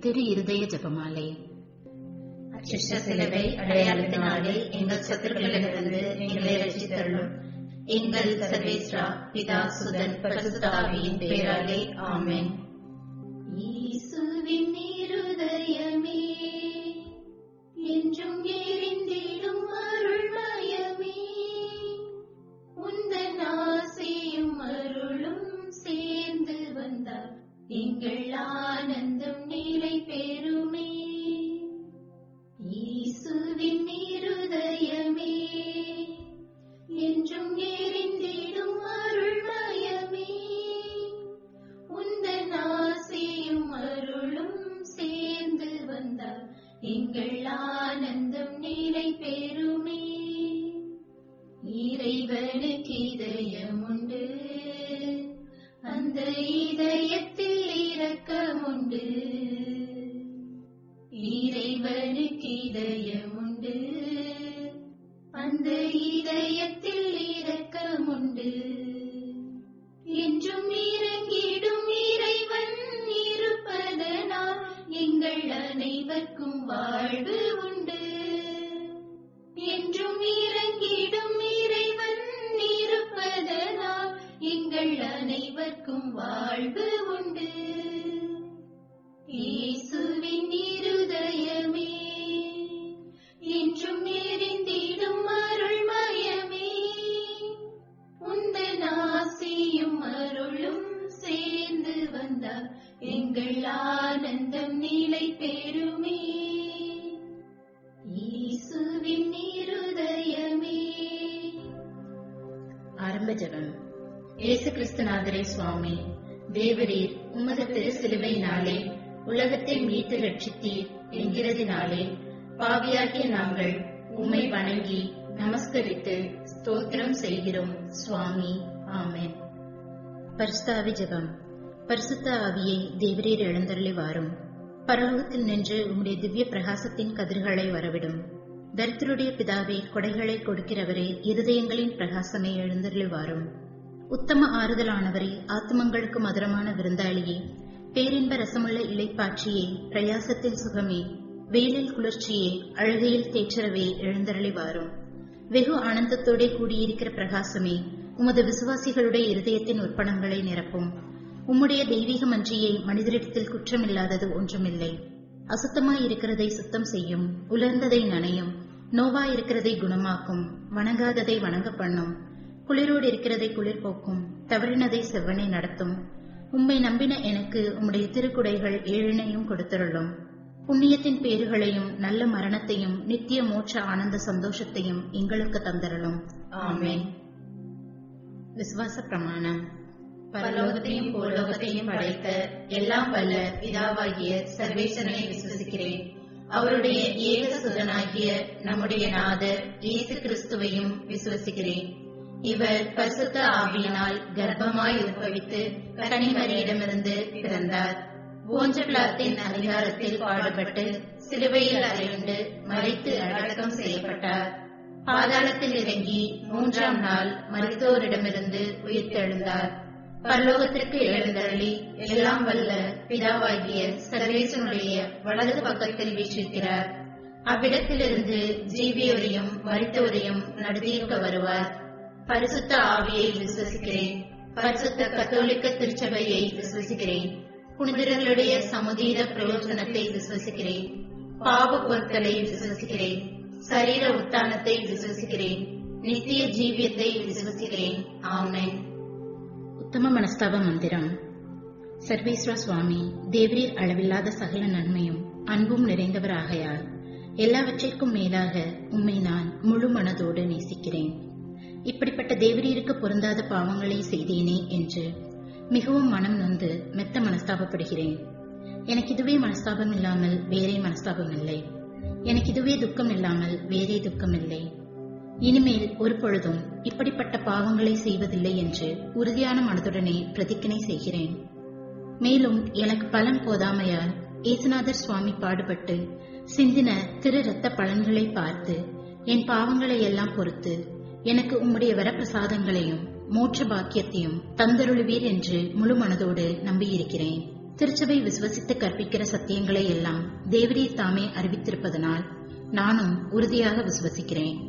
திரு இருதய ஜெபமாலை. அச்சிஷ்ட சிலுவை அடையாளத்தினாலே எங்கள் சத்துருக்களிலிருந்து எங்களை ரட்சித்தருளும். எங்கள் சர்வேஸ்வரா, பிதா, சுதன், பரிசுத்த ஆவியின் பெயராலே ஆமென். இயேசுவின் இருதயமே என்றும் எரிந்திடும் அருள்மயமே, உந்தன் ஆசையும் அருளும் சேர்ந்து வந்தார் எங்கள் ஆனந்தம் நிலை பெறுமே. இயேசுவின் இருதயமே என்றும் எரிந்திடும் அருள்மயமே, உந்தன் ஆசையும் அருளும் சேர்ந்து வந்தார் எங்கள் ஆனந்தம் நிலை பெறுமே. இறைவனுக்கு இதயம் உண்டு, அந்த இதயத்தில் இரக்கம் உண்டு. இறைவனுக்கு இதயம் உண்டு, அந்த இதயத்தில் இரக்கம் உண்டு. என்றும் இறங்கிடும் இறைவன் இருப்பதனால் எங்கள் அனைவருக்கும் வாழ்வு உண்டு. என்றும் இறங்கிடும் இறைவன் இருப்பதனால் எங்கள் அனைவருக்கும் வாழ்வு உண்டு. இயேசுவின் இருதயமே என்றும் எரிந்திடும் அருள்மயமே, உந்தன் ஆசையும் அருளும் சேர்ந்து வந்தார் எங்கள் ஆனந்தம் நிலை பெறுமே. இயேசுவின் இருதயமே. ஆரம்ப ஜெபம். இயேசு கிறிஸ்துநாதரே சுவாமி, தேவரீர் உமது திரு சிலுவையினாலே உலகத்தை மீட்டு ரட்சித்தீர் என்கிறதினாலே பாவியாகிய நாங்கள் உம்மை வணங்கி நமஸ்கரித்து ஸ்தோத்திரம் செய்கிறோம் சுவாமி. ஆமென். பரிசுத்த ஆவி ஜெபம். பரிசுத்த ஆவியை தேவரீர் எழுந்தருளி வாரும். பரலோகத்தில் நின்று உம்முடைய திவ்ய பிரகாசத்தின் கதிர்களை வரவிடும். தரித்திரருடைய பிதாவே, கொடைகளை கொடுக்கிறவரே, இருதயங்களின் பிரகாசமே, எழுந்தருளி வாரும். உத்தம ஆறுதலானவரே, ஆத்மங்களுக்கு மதுரமான விருந்தாளியே, பேரின்ப ரசமுள்ள இளைப்பாட்சியே, பிரயாசத்தில் சுகமே, வெயிலில் குளிர்ச்சியே, அழுகையில் தேற்றரவே, எழுந்தருளி வாரும். வெகு ஆனந்தத்தோட கூடியிருக்கிற பிரகாசமே, உமது விசுவாசிகளுடைய இருதயத்தின் உற்பணங்களை நிரப்பும். உம்முடைய தெய்வீக மன்றியை மனிதரிடத்தில் குற்றமில்லாதது ஒன்றுமில்லை. அசுத்தமாயிருக்கிறதை சுத்தம் செய்யும், உலர்ந்ததை நனையும், நோவாயிருக்கிறதை குணமாக்கும், வணங்காததை வணங்க பண்ணும், குளிரோடு இருக்கிறதை குளிர் போக்கும், தவறினதை செவ்வனை நடத்தும். உம்மை நம்பின எனக்கு உம்முடைய திருக்குடைகள் ஏழினையும் கொடுத்தருளும். புண்ணியத்தின் பேறுகளையும் நல்ல மரணத்தையும் நித்திய மோட்ச ஆனந்த சந்தோஷத்தையும் எங்களுக்கு தந்தருளும். ஆமென். விசுவாச பிரமாணம். பரலோகத்தையும் பூலோகத்தையும் படைத்த எல்லாம் வல்ல பிதாவாகிய சர்வேசனை விசுவசிக்கிறேன். அவருடைய ஏக சுதனாகிய நம்முடைய நாதர் இயேசு கிறிஸ்துவையும் விசுவசிக்கிறேன். இவர் பரிசுத்த ஆவியினால் கர்ப்பமாய் உற்பவித்து கன்னிமரியிடமிருந்து பிறந்தார். போஞ்ச பிலாத்தின் அதிகாரத்தில் பாடுபட்டு சிலுவையில் அறையுண்டு மரித்து அடக்கம் செய்யப்பட்டார். பாதாளத்தில் இறங்கி 3ஆம் நாள் மரித்தோரிடமிருந்து உயிர்த்தெழுந்தார். பரலோகத்திற்கு எழுந்தருளி எல்லாம் வல்ல பிதாவாகிய சர்வேசனுடைய வலது பக்கத்தில் வீற்றிருக்கிறார். அவ்விடத்திலிருந்து ஜீவியோரையும் மரித்தோரையும் நடுதீர்க்க வருவார். பரிசுத்த ஆவியை விசுவசிக்கிறேன். பரிசுத்த கத்தோலிக்க திருச்சபையை விசுவசிக்கிறேன். புனிதர்களுடைய சமுதீர பிரயோஜனத்தை விசுவசிக்கிறேன். பாவ பொருட்களை விசுவசிக்கிறேன். சரீர உத்தானத்தை விசுவசிக்கிறேன். நித்திய ஜீவியத்தை விசுவசிக்கிறேன். ஆமென். உத்தம மனஸ்தாப மந்திரம். சர்வேஸ்வர சுவாமி, தேவரீர் அளவில்லாத சகல நன்மையும் அன்பும் நிறைந்தவராகையால் எல்லாவற்றிற்கும் மேலாக உம்மை நான் முழு மனதோடு நேசிக்கிறேன். இப்படிப்பட்ட தேவரீருக்கு பொருந்தாத பாவங்களை செய்தேனே என்று மிகவும் மனம் நொந்து மெத்த மனஸ்தாபப்படுகிறேன். எனக்கு இதுவே மனஸ்தாபம் இல்லாமல் வேறே மனஸ்தாபம் இல்லை. எனக்கு இதுவே துக்கம் இல்லாமல் வேறே துக்கம் இல்லை. இனிமேல் ஒரு பொழுதும் இப்படிப்பட்ட பாவங்களை செய்வதில்லை என்று உறுதியான மனதுடனே பிரதிஜ்ஞை செய்கிறேன். மேலும் எனக்கு பலன் போதாமையால் ஏசுநாதர் சுவாமி பாடுபட்டு சிந்தின திரு இரத்த பலன்களை பார்த்து என் பாவங்களை எல்லாம் பொறுத்து எனக்கு உம்முடைய வரப்பிரசாதங்களையும் மோட்ச பாக்கியத்தையும் தந்தருளுவீர் என்று முழு மனதோடு நம்பியிருக்கிறேன். திருச்சபை விசுவசித்து கற்பிக்கிற சத்தியங்களை எல்லாம் தேவரீர் தாமே அறிவித்திருப்பதனால் நானும் உறுதியாக விசுவசிக்கிறேன்.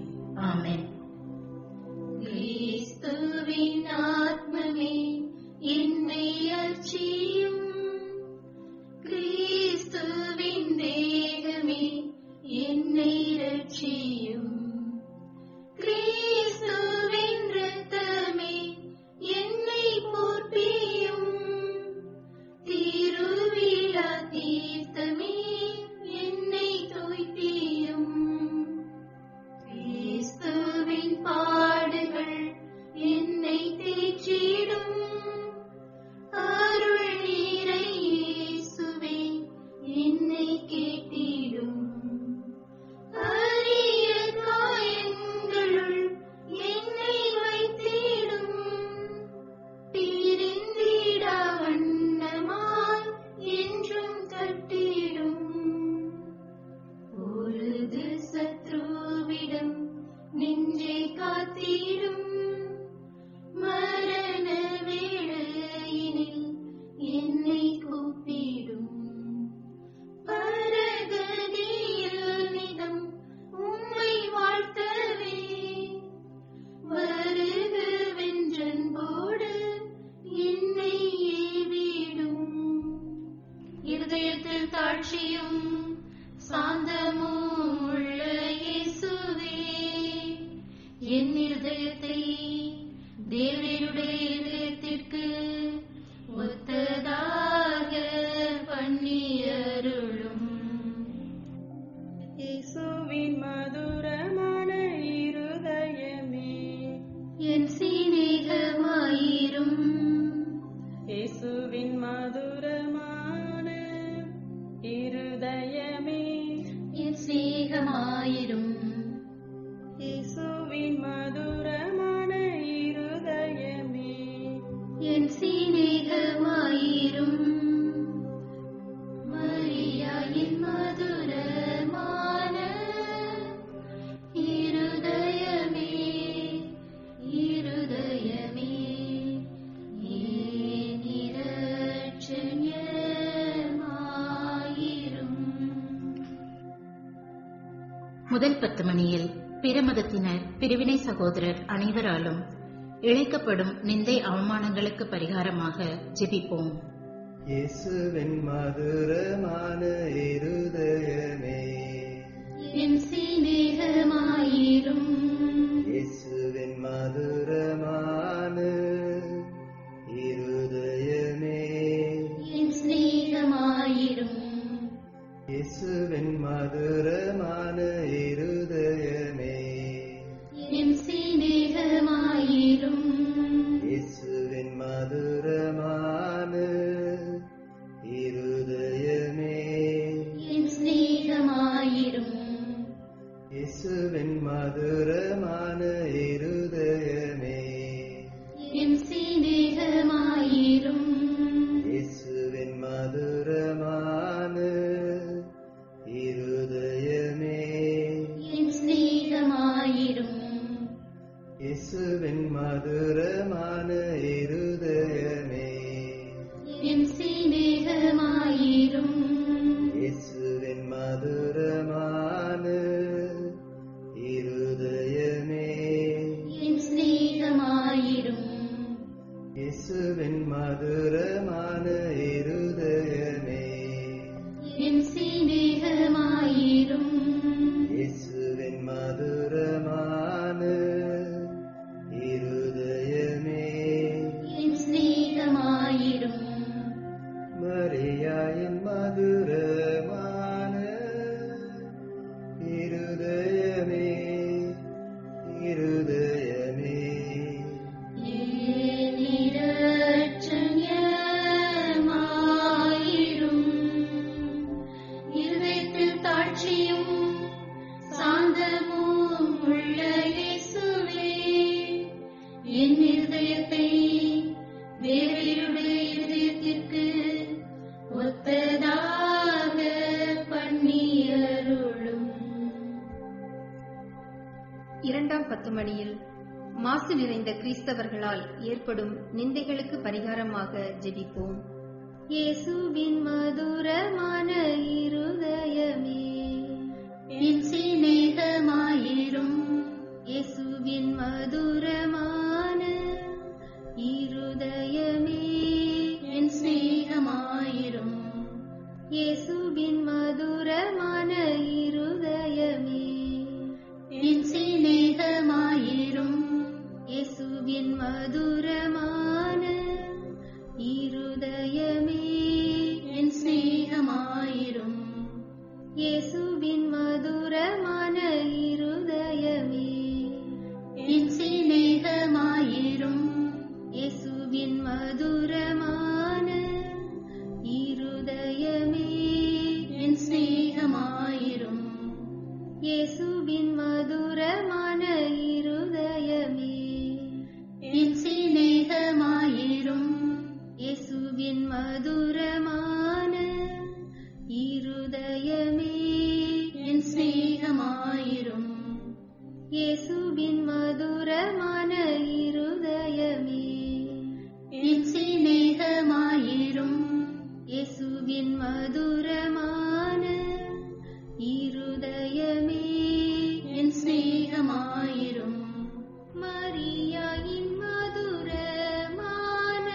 ஆமென். கிறிஸ்துவின் ஆத்மமே என்னை அர்ச்சியும், கிறிஸ்துவின் தேகமே என்னை ரட்சியும், கிறிஸ்துவின் இரத்தமே என்னை போற்றியும், திருவிழா தீர்த்தமே என்னை தோய்ப்பியும், கிறிஸ்துவின் பாடுகள் என்னை தேற்றிடும், அருள் நீரை இயேசுவே என்னை கேட்டிடும், அரிய காயங்களுள் என்னை வைத்திடும், பிரிந்திடா வண்ணமாய் என்றும் கட்டிடும், பொழுது சத்ருவிடம் நெஞ்சை காத்திடும், மரண வேளையினில் என்னை கூப்பிடும், பரகதியில் நிதம் உம்மை வாழ்த்தவே, வருகவென்றன்போடு என்னை ஏவிடும், இருதயத்தில் தாழ்ச்சியும் சாந்தமும் உள்ள இயேசுவே, என் இருதயத்தை தேவனுடைய இதயத்திற்கு ஒத்ததாக பண்ணியருளும். இயேசுவின் மதுரமான இருதயமே என் சிநேகமாயிரும், இயேசுவின் மதுரமான இருதயமே என் சிநேகமாயிரும், இயேசுவின் மதுரமான இருதயமே என் சிநேகமாயிரும், மரியாயின் மதுரமான இருதயமே, இருதயமே ஏன் இரட்சண்யமாயிரும். முதல் 10 மணியில் பிற மதத்தினர், பிரிவினை சகோதரர் அனைவராலும் இழைக்கப்படும் நிந்தை அவமானங்களுக்கு பரிகாரமாக ஜெபிப்போம். இயேசுவின் மதுரமான இருதயமே, என் சிநேகமாயிரும், இயேசுவின் மதுரமான இருதயமே, என் சிநேகமாயிரும், இயேசுவின் மதுரமான இருதயமே, என் சிநேகமாயிரும், இயேசுவின் மதுரமான இருதயமே, என் சிநேகமாயிரும், இயேசுவின் மதுரமான இருதயமே, என் சிநேகமாயிரும், இயேசுவின் மதுரமான இருதயமே, என் சிநேகமாயிரும், இயேசுவின் மதுரமான இருதயமே, என் சிநேகமாயிரும், இயேசுவின் மதுரமான இருதயமே, என் சிநேகமாயிரும், இயேசுவின் மதுரமான இருதயமே, என் சிநேகமாயிரும், இயேசுவின் மதுரமான இருதயமே, என் சிநேகமாயிரும், மரியாயின் மதுரமான இருதயமே, இருதயமே, ஏன் இரட்சண்யமாயிரும், இருதயத்தில் தாழ்ச்சியும் சாந்தமும் உள்ள இயேசுவே, என் இருதயத்தை தேவனுடைய இருதயத்திற்கு ஒத்ததாக பண்ணியருளும். இரண்டாம் 10 மணியில் மாசு நிறைந்த கிறிஸ்தவர்களால் ஏற்படும் நிந்தைகளுக்கு பரிகாரமாக ஜெபிப்போம். இயேசுவின் மதுரமான இருதயமே, என் சிநேகமாயிரும். இயேசுவின் மதுரமான இருதயமே, என் சிநேகமாயிரும். இயேசுவின் மதுரமான இருதயமே, என் சிநேகமாயிரும். இயேசுவின் மதுரமான இருதயமே, என் சிநேகமாயிரும். இயேசுவின் மதுரமான இருதயமே, என் சிநேகமாயிரும். இயேசுவின் மதுரமான இருதயமே, என் சிநேகமாயிரும். இயேசுவின் மதுரமான இருதயமே, என் சிநேகமாயிரும். இயேசுவின் மதுரமான இருதயமே, என் சிநேகமாயிரும். இயேசுவின் மதுரமான இருதயமே, என் சிநேகமாயிரும். இயேசுவின் மதுரமான இருதயமே, என் சிநேகமாயிரும். மரியாயின் மதுரமான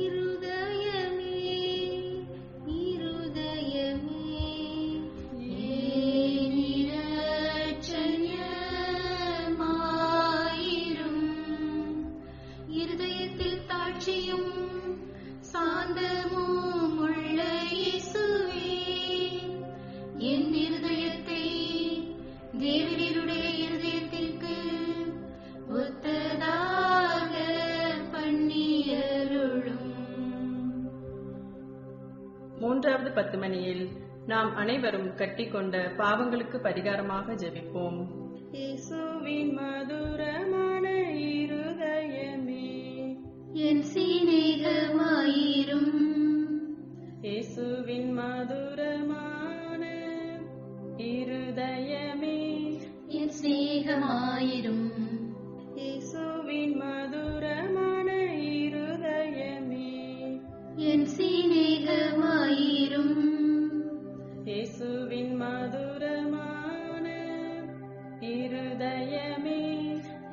இருதயமே, இருதயமே, ஏன் இரட்சண்யமாயிரும். இருதயத்தில் தாட்சியும் சாந்தமும் உள்ள இயேசுவே, என் இருதயத்தை தேவரீருடைய இருதயத்திற்கு ஒத்ததாக பண்ணியருளும். மூன்றாவது 10 மணியில் நாம் அனைவரும் கட்டிக்கொண்ட பாவங்களுக்கு பரிகாரமாக ஜெபிப்போம். இயேசுவின் மதுரமான இருதயமே, என் சிநேகமாயிரும். இயேசுவின் மதுரமான இருதயமே, என் சிநேகமாயிரும். இயேசுவின் மதுரமான இருதயமே, என் சிநேகமாயிரும். இயேசுவின் மதுரமான இருதயமே,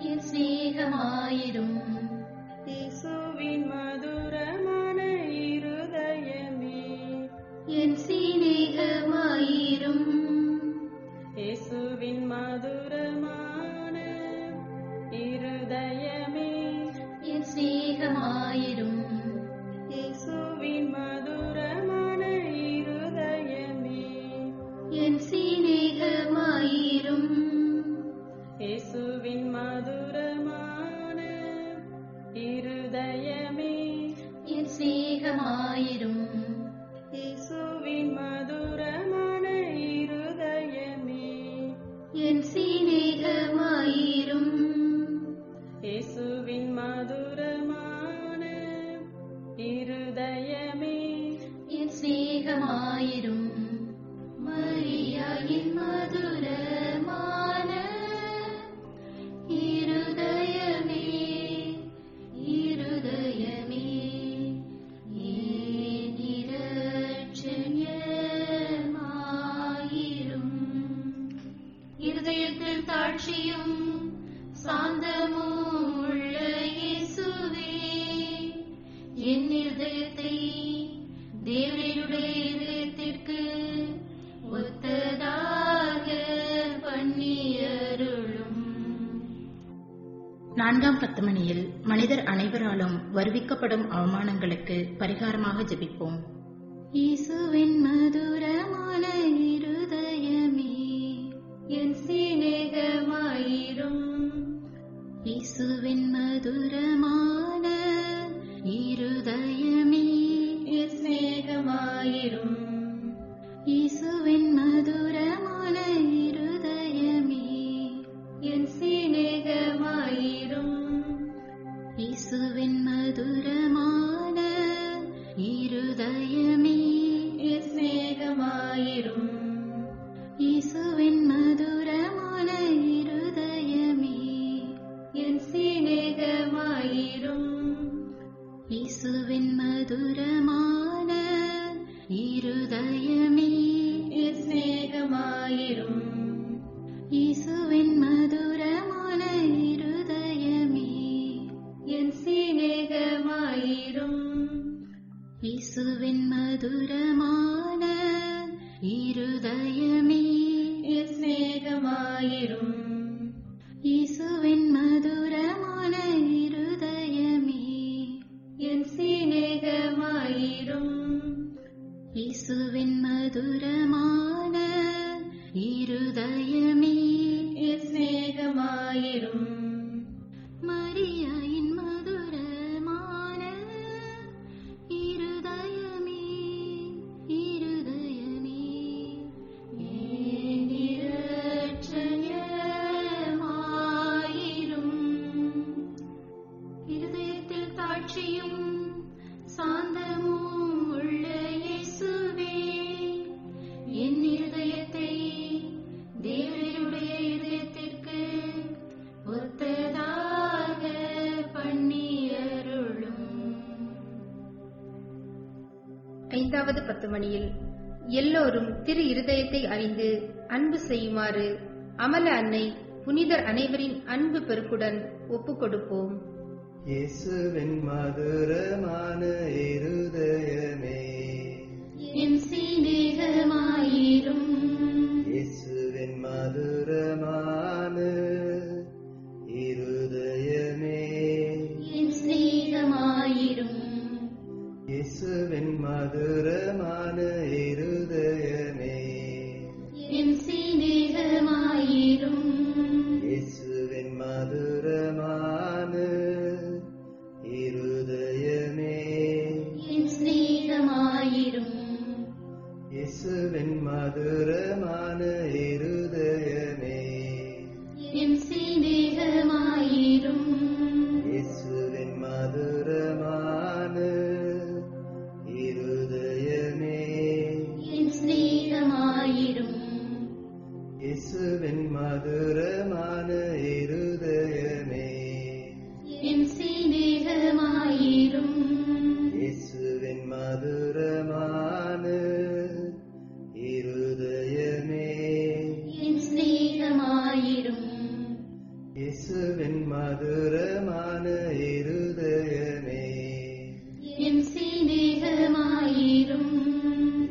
என் சிநேகமாயிரும். இயேசுவின் மதுரமான இருதயமே, என் சிநேகமாயிரும். இயேசுவின் மதுரமான இருதயமே, என் சிநேகமாயிரும். இயேசுவின் மதுரமான இருதயமே, என் சிநேகமாயிரும். இயேசுவின் மதுரமான இருதயமே, என் சிநேகமாயிரும். இயேசுவின் மதுரமான இருதயமே, என் சிநேகமாயிரும். இயேசுவின் மதுரமான இருதயமே, என் சிநேகமாயிரும். மரியாயின் மதுரமான இருதயமே, இருதயமே, ஏன் இரட்சண்யமாயிரும். இருதயத்தில் தாட்சியும் சாந்தமும் உள்ள இயேசுவே, என் இருதயத்தை தேவரீருடைய இதயத்திற்கு ஒத்ததாக பண்ணியருளும். 4ஆம் 10 மணியில் மனிதர் அனைவராலும் வருவிக்கப்படும் அவமானங்களுக்கு பரிகாரமாக ஜெபிப்போம். இயேசுவின் மதுரமான இருதயமே, என் சிநேகமாயிரும். இயேசுவின் மதுரமான இருதயமே, என் சிநேகமாயிரும். இயேசுவின் மதுரமான இருதயமே, என் சிநேகமாயிரும். இயேசுவின் மதுரமான இருதயமே, என் சிநேகமாயிரும். இயேசுவின் மதுரமான இருதயமே, என் சிநேகமாயிரும். இயேசுவின் மதுர இருதயமே என் சிநேகமாயிரும். இயேசுவின் மதுரமான இருதயமே என் சிநேகமாயிரும். இயேசுவின் மதுரமான இருதயமே என் சிநேகமாயிரும். மரியாயின் மதுரமான இருதயமே இருதயமே என் இரட்சகமாயிரும். இருதயத்தில் தாட்சியும் சாந்தமும் உள்ள இயேசுவே, என் இருதயத்தை தேவனுடைய இதயத்திற்கு ஒத்ததாக பண்ணியருளும். 5வது 10 மணியில் எல்லோரும் திரு இருதயத்தை அறிந்து அன்பு செய்யுமாறு அமல அன்னை புனிதர் அனைவரின் அன்பு பெருக்குடன் ஒப்புக் கொடுப்போம். இயேசுவின் மதுரமான இருதயமே என் சிநேகமாயிரும். இயேசுவின் மதுரமான இருதயமே என் சிநேகமாயிரும். இயேசுவின் மதுரமான இருதயமே என் சிநேகமாயிரும். இயேசுவின் மதுரமான இருதயமே என் சிநேகமாயிரும். இயேசுவின் மதுரமான இருதயமே என் சிநேகமாயிரும். இயேசுவின் மதுரமான இருதயமே என் சிநேகமாயிரும். இயேசுவின் மதுரமான இருதயமே என் சிநேகமாயிரும். இயேசுவின் மதுரமான இருதயமே என் சிநேகமாயிரும். இயேசுவின் மதுரமான இருதயமே என் சிநேகமாயிரும்.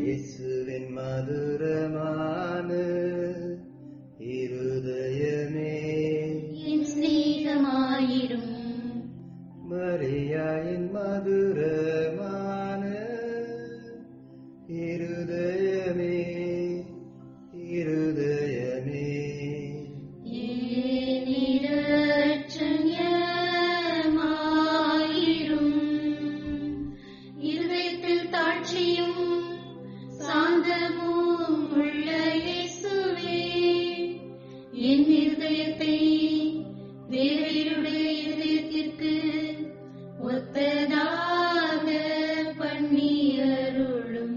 இயேசுவின் மதுரமான இருதயமே என் சிநேகமாயிரும். மரியாயின் மதுரமான இருதயமே இருதயமே என் இரட்சகமாயிரும். இருதயத்தில் தாட்சியும் சாந்தமும் உள்ள இயேசுவே, என் இருதயத்தை தேவனுடைய இதயத்திற்கு ஒத்ததாக பண்ணியருளும்.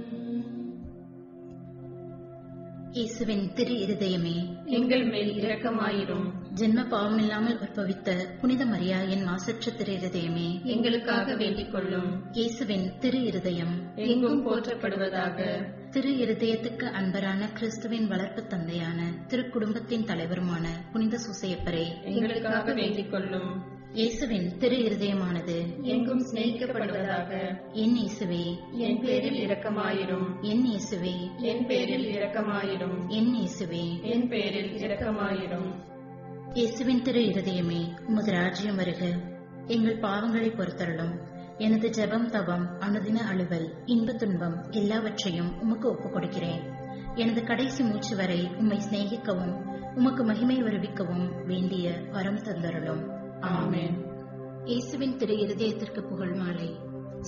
இயேசுவின் திரு இருதயமே எங்கள் மேல் இரக்கமாயிரும். ஜென்ம பாவமில்லாமல் உற்பவித்த புனித மரியாயின் மாசற்ற திரு இருதயமே எங்களுக்காக வேண்டிக் கொள்ளும். இயேசுவின் திரு இருதயம் எங்கும் போற்றப்படுவதாக. திரு இருதயத்துக்கு அன்பரான கிறிஸ்துவின் வளர்ப்பு தந்தையான திருக்குடும்பத்தின் தலைவருமான புனித சூசையப்பரே எங்களுக்காக வேண்டிக் கொள்ளும். இயேசுவின் திரு இருதயமானது எங்கும் சிநேகிக்கப்படுவதாக. என் இயேசுவே என் பேரில் இரக்கமாயிரும். என் இயேசுவே என் பேரில் இரக்கமாயிரும். என் இயேசுவே என் பேரில் இரக்கமாயிரும். இயேசுவின் திரு இருதயமே உமது ராஜ்யம் வருக. எங்கள் பாவங்களை பொறுத்தருளும். எனது ஜெபம் தவம் அனுதின அலுவல் இன்ப துன்பம் எல்லாவற்றையும் உமக்கு ஒப்புக் கொடுக்கிறேன். எனது கடைசி மூச்சு வரை உம்மை சிநேகிக்கவும் உமக்கு மகிமை வருவிக்கவும் வேண்டிய வரம் தந்தருளும். ஆமென். இயேசுவின் திரு இருதயத்திற்கு புகழ் மாலை.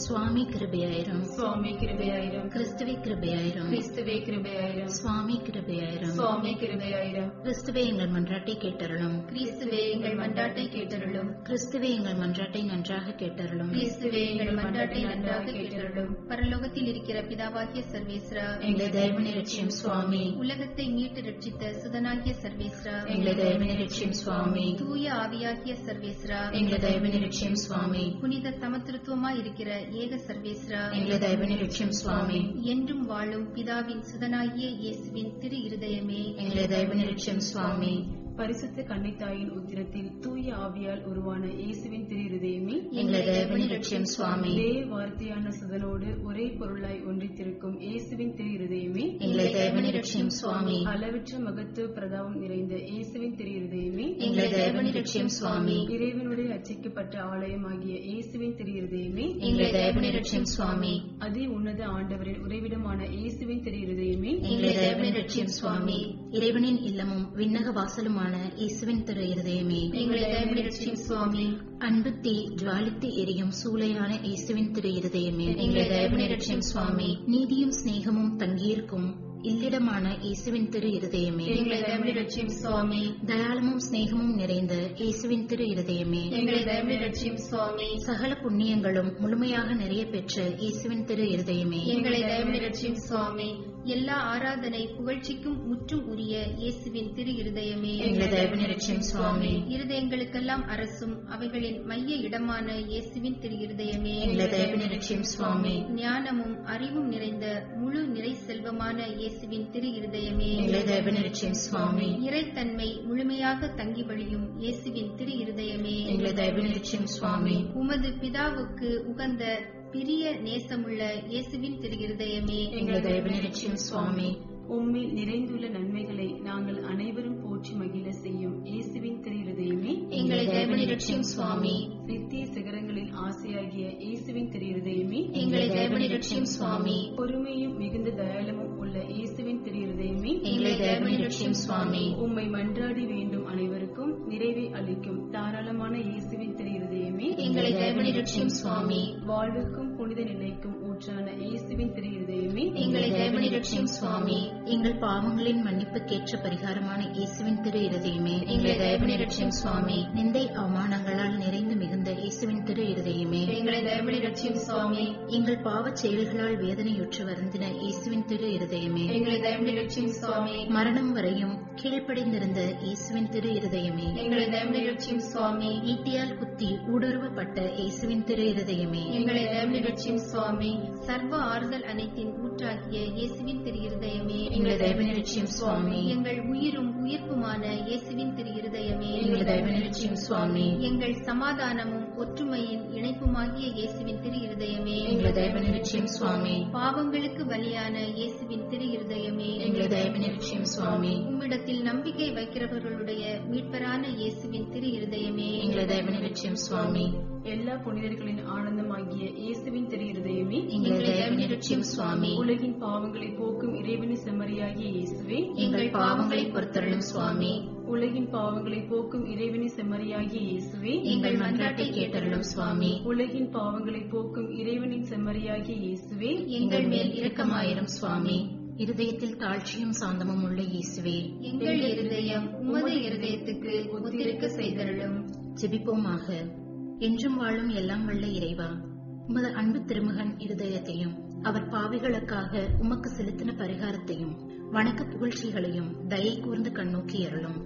சுவாமி கிருபையாயிரும். சுவாமி கிருபையாயிரும். கிறிஸ்துவே கிருபையாயிரும். கிறிஸ்துவே கிருபையாயிரும். சுவாமி கிருபையாயிரும். சுவாமி கிருபையாயிரும். கிறிஸ்துவே எங்கள் மன்றாட்டை கேட்டருளும். கிறிஸ்துவே எங்கள் மன்றாட்டை கேட்டருளும். கிறிஸ்துவே எங்கள் மன்றாட்டை நன்றாக கேட்டருளும். கிறிஸ்துவே எங்கள் மன்றாட்டை நன்றாக கேட்டருளும். பரலோகத்தில் இருக்கிற பிதாவாகிய சர்வேஸ்வரா, எங்களை தயவுனி ரட்சியும் சுவாமி. உலகத்தை மீட்டு ரட்சித்த சுதனாகிய சர்வேஸ்வரா, எங்களை தயவுனி ரட்சியும் சுவாமி. தூய ஆவியாகிய சர்வேஸ்வரா, எங்களை தயவுனி ரட்சியும் சுவாமி. புனித சமத்துவமாய் இருக்கிற ஏக சர்வேஸ்வரா, எங்களை தயவுனி ரட்சியும் சுவாமி. என்றும் வாழும் பிதாவின் சுதனாகிய இயேசுவின் திரு இருதயமே, எங்களை தயவுனி ரட்சியும் சுவாமி. பரிசுத்த கன்னித்தாயின் உத்திரத்தில் தூய ஆவியால் உருவான இயேசுவின் திரு இருதயமே, எங்களை தயவுனி ரட்சியும் சுவாமி. ஒரே வார்த்தையான சுதனோடு ஒரே பொருளாய் ஒன்றித்திருக்கும் இயேசுவின் திரு இருதயமே, எங்களை தயவுனி ரட்சியும் சுவாமி. அளவற்ற மகத்துவ பிரதாபம் நிறைந்த இயேசுவின் திரு இருதயமே, எங்களை தயவுனி ரட்சியும் சுவாமி. இறைவனுடைய அர்ச்சிக்கப்பட்ட ஆலயமாகிய இயேசுவின் திரு இருதயமே, எங்களை தயவுனி ரட்சியும் சுவாமி. அதி உன்னத ஆண்டவரின் உறைவிடமான இயேசுவின் திரு இருதயமே, எங்களை தயவுனி ரட்சியும் சுவாமி. இறைவனின் இல்லமும் விண்ணக வாசலுமான இயேசுவின் திரு இருதயமே, எங்களை தயவுனி ரட்சியும் சுவாமி. அன்பு தீ ஜுவாலித்து எரியும் சூளையான இயேசுவின் திரு இருதயமே, எங்களை தயவுனி ரட்சியும் சுவாமி. நீதியும் சிநேகமும் தங்கியிருக்கும் இல்லிடமான இயேசுவின் திரு இருதயமே, எங்களை தயவுனி ரட்சியும் சுவாமி. தயாளமும் சிநேகமும் நிறைந்த இயேசுவின் திரு இருதயமே, எங்களை தயவுனி ரட்சியும் சுவாமி. சகல புண்ணியங்களும் முழுமையாக நிறைய பெற்ற இயேசுவின் திரு இருதயமே, எங்களை தயவுனி ரட்சியும் சுவாமி. எல்லா ஆராதனை புகழ்ச்சிக்கும் முற்றும் உரிய இயேசுவின் திரு இருதயமே, எங்களை தயவுனி ரட்சியும் சுவாமி. இருதயங்களுக்கெல்லாம் அரசும் அவைகளின் மைய இடமான இயேசுவின் திரு இருதயமே, எங்களை தயவுனி ரட்சியும் சுவாமி. ஞானமும் அறிவும் நிறைந்த முழு நிறை செல்வமான இயேசுவின் திரு இருதயமே, எங்களை தயவுனி ரட்சியும் சுவாமி. இறைத்தன்மை முழுமையாக தங்கி வழியும் இயேசுவின் திரு இருதயமே, எங்களை தயவுனி ரட்சியும் சுவாமி. உமது பிதாவுக்கு உகந்த பிரிய நேசமுள்ள இயேசுவின் திரு இருதயமே, எங்களை தயவுனி ரட்சியும் சுவாமி. உம்மில் நிறைந்துள்ள நன்மைகளை நாங்கள் அனைவரும் போற்றி மகிழ செய்யும் இயேசுவின் திரு இருதயமே, எங்களை தயவுனி ரட்சியும் சுவாமி. நித்திய சிகரங்களின் ஆசையாகிய இயேசுவின் திரு இருதயமே, எங்களை தயவுனி ரட்சியும் சுவாமி. பொறுமையும் மிகுந்த தயாளமும் உள்ள இயேசுவின் திரு இருதயமே, எங்களை தயவுனி ரட்சியும் சுவாமி. உம்மை மன்றாடி வேண்டும் அனைவருக்கும் நிறைவை அளிக்கும் தாராளமான இயேசுவின் திரு இருதயமே, எங்களை தயவுனி ரட்சியும் சுவாமி. வாழ்வுக்கும் புனித நிலைக்கும் ஊற்றான இயேசுவின் திரு இருதயமே, எங்களை தயவுனி ரட்சியும் சுவாமி. எங்கள் பாவங்களின் மன்னிப்புக்கேற்ற பரிகாரமான இயேசுவின் திரு இருதயமே, எங்களை தயவுனி ரட்சியும் சுவாமி. நிந்தை அவமானங்களால் நிறைந்து மிகுந்த இயேசுவின் திரு இருதயமே, எங்களை தயவுனி ரட்சியும் சுவாமி. எங்கள் பாவச் செயல்களால் வேதனையுற்று வருந்தின இயேசுவின் திரு இருதயமே, எங்களை தயவுனி ரட்சியும் சுவாமி. மரணம் வரையும் கீழ்ப்படிந்திருந்த இயேசுவின் திரு இருதயமே, எங்களை தயவுனி ரட்சியும் சுவாமி. ஈட்டியால் குத்தி ஊடுருவப்பட்ட இயேசுவின் திரு இருதயமே, எங்களை தயவுனி ரட்சியும் சுவாமி. சர்வ ஆறுதல் அனைத்தின் ஊற்றாகிய இயேசுவின் திரு இருதயமே, எங்களை தயவுனி ரட்சியும் சுவாமி. எங்கள் உயிரும் உயிர்ப்புமான இயேசுவின் திரு இருதயமே, எங்களை தயவுனி ரட்சியும் சுவாமி. எங்கள் சமாதானமும் ஒற்றுமையின் இணைப்புமாகிய இயேசுவின் திரு இருதயமே, எங்களை தயவுனி ரட்சியும் சுவாமி. பாவங்களுக்கு பலியான இயேசுவின் திரு இருதயமே, எங்களை தயவுனி ரட்சியும் சுவாமி. உம்மிடத்தில் நம்பிக்கை வைக்கிறவர்களுடைய மீட்பரான இயேசுவின் திரு இருதயமே, எங்களை தயவுனி ரட்சியும் சுவாமி. எல்லா புனிதர்களின் ஆனந்தமாகிய இயேசுவின் திரு இருதயமே, எங்களை தயவுனி ரட்சியும் சுவாமி. உலகின் பாவங்களை போக்கும் இறைவனின் செம்மறியாகிய இயேசுவே, எங்கள் பாவங்களை பொறுத்தருளும் சுவாமி. உலகின் பாவங்களை போக்கும் இறைவனின் செம்மறியாகிய இயேசுவே, எங்கள் மன்றாட்டை கேட்டருளும் சுவாமி. உலகின் பாவங்களை போக்கும் இறைவனின் செம்மறியாகிய இயேசுவே, எங்கள் மேல் இரக்கமாயிரும் சுவாமி. இருதயத்தில் தாழ்ச்சியும் சாந்தமும் உள்ள இயேசுவே, எங்கள் இருதயம் உமது இருதயத்துக்கு ஒத்திருக்க செய்தருளும். ஜெபிப்போமாக. என்றும் வாழும் எல்லாம் வல்ல இறைவா, உமது அன்பு திருமகன் இருதயத்தையும் அவர் பாவிகளுக்காக உமக்கு செலுத்தின பரிகாரத்தையும் வணக்க புகழ்ச்சிகளையும் தயை கூர்ந்து கண்ணோக்கி அருளும்.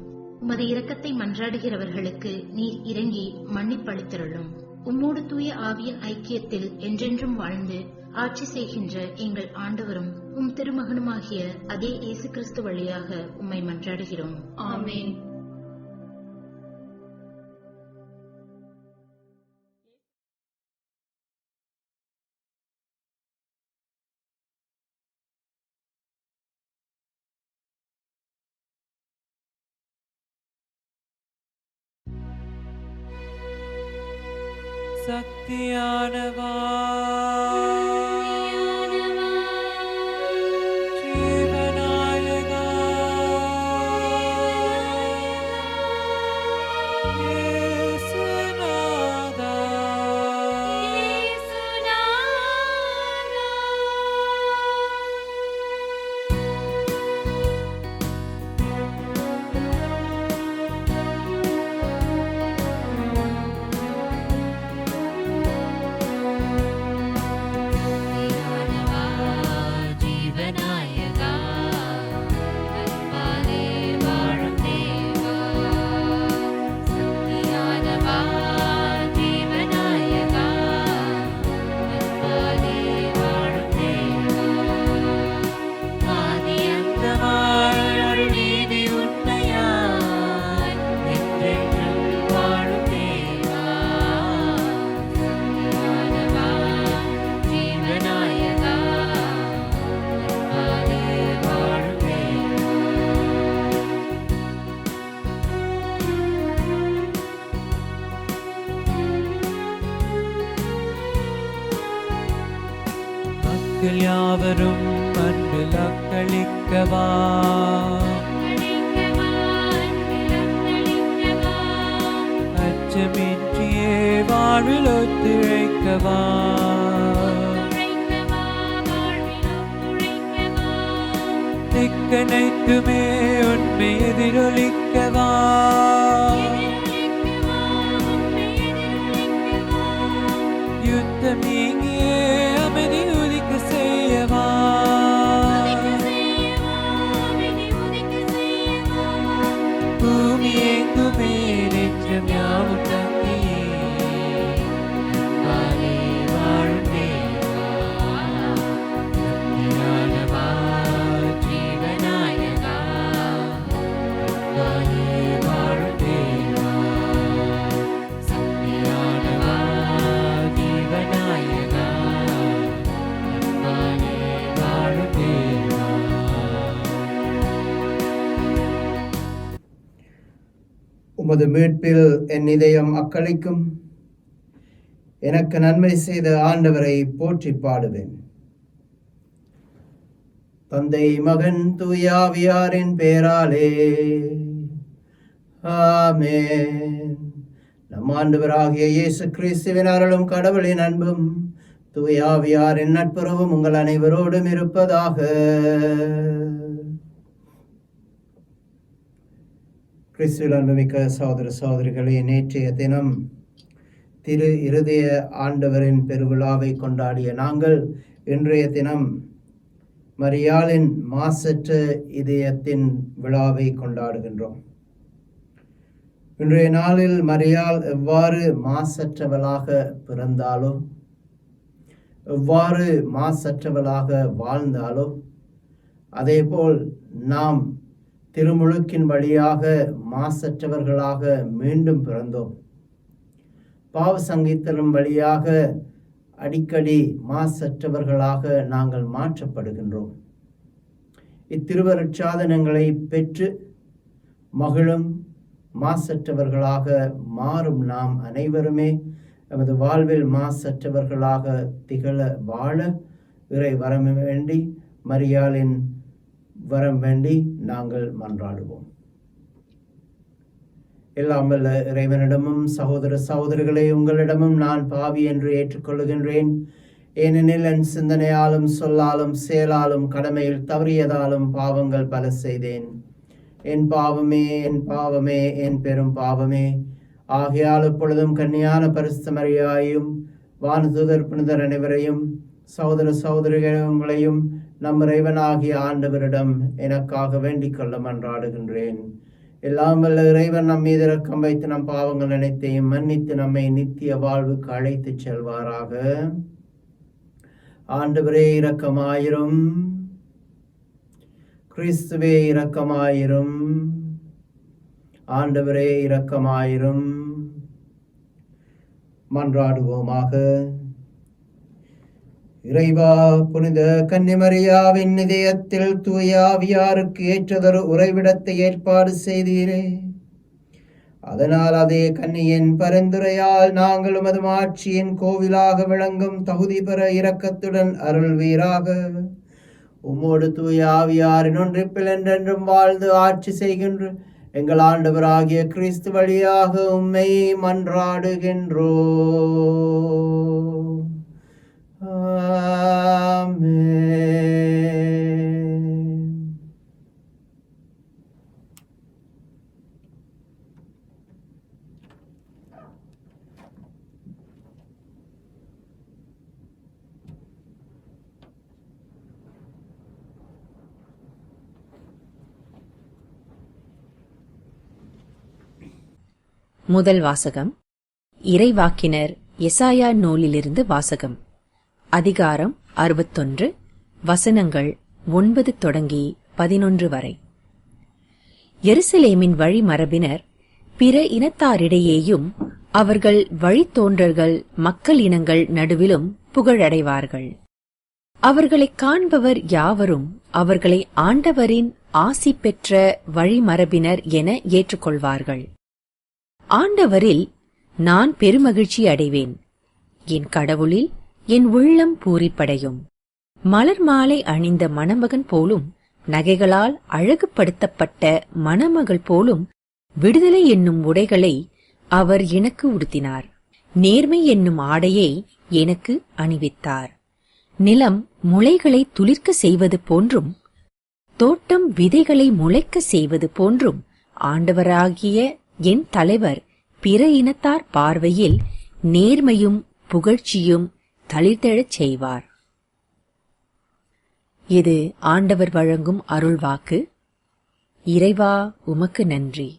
உமது இரக்கத்தை மன்றாடுகிறவர்களுக்கு நீர் இறங்கி மன்னிப்பளித்தருளும். உம்மோடு தூய ஆவியின் ஐக்கியத்தில் என்றென்றும் வாழ்ந்து ஆட்சி செய்கின்ற எங்கள் ஆண்டவரும் உம் திருமகனுமாகிய அதே இயேசு கிறிஸ்து வழியாக உம்மை மன்றாடுகிறோம். ஆமென். சக்தியானவா, ஜீவநாயகா, இயேசுநாதா, மக்கள் யாவரும் அன்பில் அக்களிக்கவா. அச்சமின்றியே வாழ்வில் ஒத்துழைக்கவா. திக்கனைத்துமே உண்மை எதிரொலிக்கவா. யுத்தம் நீங்கியே அமைதி உதிக்க செய்யவா. பூமி எங்குமே நெஞ்சம் யாவும் தங்கியே வாழே வாழும் தேவா. சத்தியானவா, ஜீவநாயகா, வாழே வாழும் தேவா. சத்தியானவா, ஜீவநாயகா, வாழே வாழும் தேவா. உமது மீட்பில் என் இதயம் அக்களிக்கும். எனக்கு நன்மை செய்த ஆண்டவரை போற்றி பாடுவேன். தந்தை, மகன், தூயாவியாரின் பேராலே ஆமென். நம் ஆண்டவராகிய இயேசு கிறிஸ்துவின் அருளும் கடவுளின் அன்பும் தூயாவியாரின் நட்புறவும் உங்கள் அனைவரோடும் இருப்பதாக. கிறிஸ்துவில் அன்புமிக்க சகோதர சகோதரிகளே, நேற்றைய தினம் திரு இருதய ஆண்டவரின் பெருவிழாவை கொண்டாடிய நாங்கள் இன்றைய தினம் மரியாளின் மாசற்ற இதயத்தின் விழாவை கொண்டாடுகின்றோம். இன்றைய நாளில் மரியாள் எவ்வாறு மாசற்றவளாக பிறந்தாலோ, எவ்வாறு மாசற்றவளாக வாழ்ந்தாலோ, அதேபோல் நாம் திருமுழுக்கின் வழியாக மாசற்றவர்களாக மீண்டும் பிறந்தோம். பாவ சங்கீதத்தின் வழியாக அடிக்கடி மாசற்றவர்களாக நாங்கள் மாற்றப்படுகின்றோம். இத்திருவருட்சாதனங்களை பெற்று மகிழும் மாசற்றவர்களாக மாறும் நாம் அனைவருமே நமது வாழ்வில் மாசற்றவர்களாக திகழ வாழ இறை வரம் வேண்டி, மரியாளின் வரம் வேண்டி நாங்கள் மன்றாடுவோம். எல்லாம் வல்ல இறைவனிடமும் சகோதர சகோதரிகளே, உங்களிடமும் நான் பாவி என்று ஏற்றுக்கொள்ளுகின்றேன். ஏனெனில் என் சிந்தனையாலும் சொல்லாலும் செயலாலும் கடமையில் தவறியதாலும் பாவங்கள் பல செய்தேன். என் பாவமே, என் பாவமே, என் பெரும் பாவமே. ஆகையால் இப்பொழுதும் கன்னியான பரிசுத்த மரியாயையும் வானதூதர் புனிதர் அனைவரையும் சகோதர சகோதரிகள் உங்களையும் நம் இறைவனாகிய ஆண்டவரிடம் எனக்காக வேண்டிக் கொள்ள மன்றாடுகின்றேன். எல்லாம் வல்ல இறைவன் நம் மீது இரக்கம் வைத்து நம் பாவங்கள் அனைத்தையும் மன்னித்து நம்மை நித்திய வாழ்வுக்கு அழைத்து செல்வாராக. ஆண்டவரே இரக்கமாயிரும். கிறிஸ்துவே இரக்கமாயிரும். ஆண்டவரே இரக்கமாயிரும். மன்றாடுவோமாக. இறைவா, புனித கன்னிமரியாவின் இதயத்தில் தூய ஆவியாருக்கு ஏற்றதொரு உறைவிடத்தை ஏற்பாடு செய்தீரே. அதனால் அதே கன்னியின் பரிந்துரையால் நாங்கள் உமது ஆட்சியின் கோவிலாக விளங்கும் தகுதி பெற இரக்கத்துடன் அருள்வீராக. உம்மோடு தூய ஆவியாரின் ஒன்றிப்பில் என்றென்றும் வாழ்ந்து ஆட்சி செய்கின்ற எங்கள் ஆண்டவராகிய கிறிஸ்து வழியாக உம்மை மன்றாடுகின்றோம். ஆமென். முதல் வாசகம். இறைவாக்கினர் எசாயா நூலிலிருந்து வாசகம். அதிகாரம் 61, வசனங்கள் 9 தொடங்கி 11 வரை. எருசலேமின் வழிமரபினர் பிற இனத்தாரிடையேயும் அவர்கள் வழித்தோன்றல்கள் மக்கள் இனங்கள் நடுவிலும் புகழடைவார்கள். அவர்களைக் காண்பவர் யாவரும் அவர்களை ஆண்டவரின் ஆசி பெற்ற வழிமரபினர் என ஏற்றுக்கொள்வார்கள். ஆண்டவரில் நான் பெருமகிழ்ச்சி அடைவேன். என் கடவுளில் என் உள்ளம் பூரிப்படையும். மலர் மாலை அணிந்த மணமகன் போலும் நகைகளால் அழகுபடுத்தப்பட்ட மணமகள் போலும் விடுதலை என்னும் உடைகளை அவர் எனக்கு உடுத்தினார். நேர்மை என்னும் ஆடையை எனக்கு அணிவித்தார். நிலம் முளைகளை துளிர்க்க செய்வது போன்றும் தோட்டம் விதைகளை முளைக்க செய்வது போன்றும் ஆண்டவராகிய என் தலைவர் பிற இனத்தார் பார்வையில் நேர்மையும் புகழ்ச்சியும் தளிர்த்தெழச் செய்வார். இது ஆண்டவர் வழங்கும் அருள்வாக்கு. இறைவா, உமக்கு நன்றி.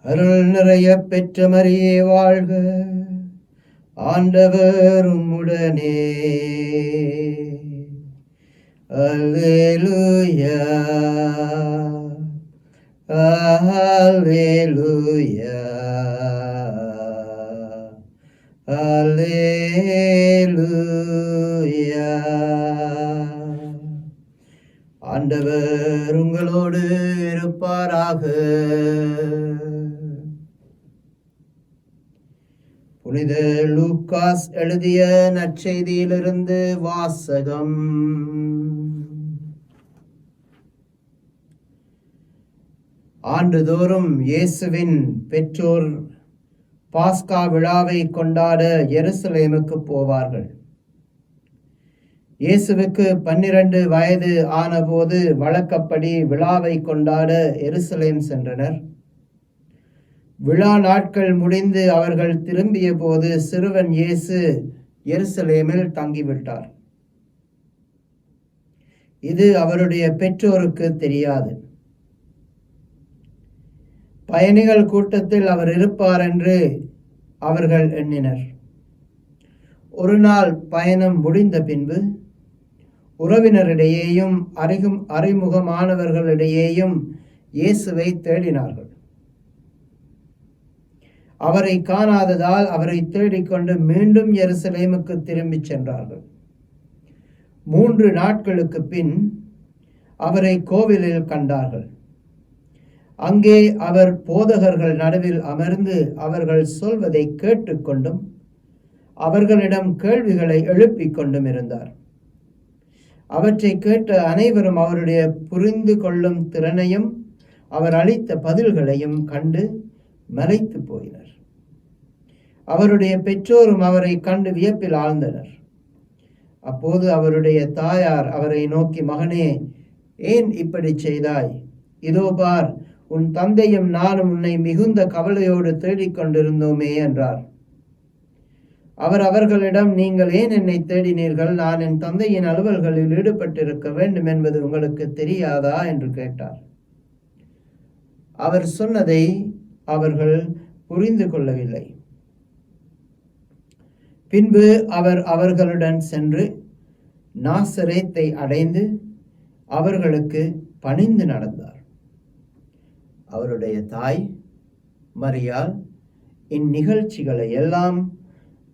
அருள் நிறைய பெற்ற மரியே வாழ்க, ஆண்டவர் உம்முடனே. அல்லேலூயா அல்லேலூயா அல்லேலூயா. ஆண்டவர் உங்களோடு இருப்பாராக. புனித லூக்காஸ் எழுதிய நற்செய்தியிலிருந்து வாசகம். ஆண்டுதோறும் இயேசுவின் பெற்றோர் பாஸ்கா விழாவை கொண்டாட எருசலேமுக்கு போவார்கள். இயேசுவுக்கு 12 வயது ஆனபோது வழக்கப்படி விழாவை கொண்டாட எருசலேம் சென்றனர். விழா நாட்கள் முடிந்து அவர்கள் திரும்பிய போது சிறுவன் இயேசு எருசலேமில் தங்கிவிட்டார். இது அவருடைய பெற்றோருக்கு தெரியாது. பயணிகள் கூட்டத்தில் அவர் இருப்பார் என்று அவர்கள் எண்ணினர். ஒரு நாள் பயணம் முடிந்த பின்பு உறவினரிடையேயும் அறிமுகமானவர்களிடையேயும் இயேசுவை தேடினார்கள். அவரை காணாததால் அவரை தேடிக்கொண்டு மீண்டும் எருசலேமுக்கு திரும்பிச் சென்றார்கள். 3 நாட்களுக்கு பின் அவரை கோவிலில் கண்டார்கள். அங்கே அவர் போதகர்கள் நடுவில் அமர்ந்து அவர்கள் சொல்வதை கேட்டுக்கொண்டும் அவர்களிடம் கேள்விகளை எழுப்பிக் கொண்டும் இருந்தார். அவற்றை கேட்ட அனைவரும் அவருடைய புரிந்து கொள்ளும் திறனையும் அவர் அளித்த பதில்களையும் கண்டு மலைத்து போயினர். அவருடைய பெற்றோரும் அவரை கண்டு வியப்பில் ஆழ்ந்தனர். அப்போது அவருடைய தாயார் அவரை நோக்கி, மகனே, ஏன் இப்படி செய்தாய்? இதோ பார், உன் தந்தையும் நானும் உன்னை மிகுந்த கவலையோடு தேடிக்கொண்டிருந்தோமே என்றார். அவர் அவர்களிடம், நீங்கள் ஏன் என்னை தேடினீர்கள்? நான் என் தந்தையின் அலுவல்களில் ஈடுபட்டிருக்க வேண்டும் என்பது உங்களுக்கு தெரியாதா என்று கேட்டார். அவர் சொன்னதை அவர்கள் புரிந்து கொள்ளவில்லை. பின்பு அவர் அவர்களுடன் சென்று நாசரேத்தை அடைந்து அவர்களுக்கு பணிந்து நடந்தார். அவருடைய தாய் மரியாள் இந்நிகழ்ச்சிகளை எல்லாம்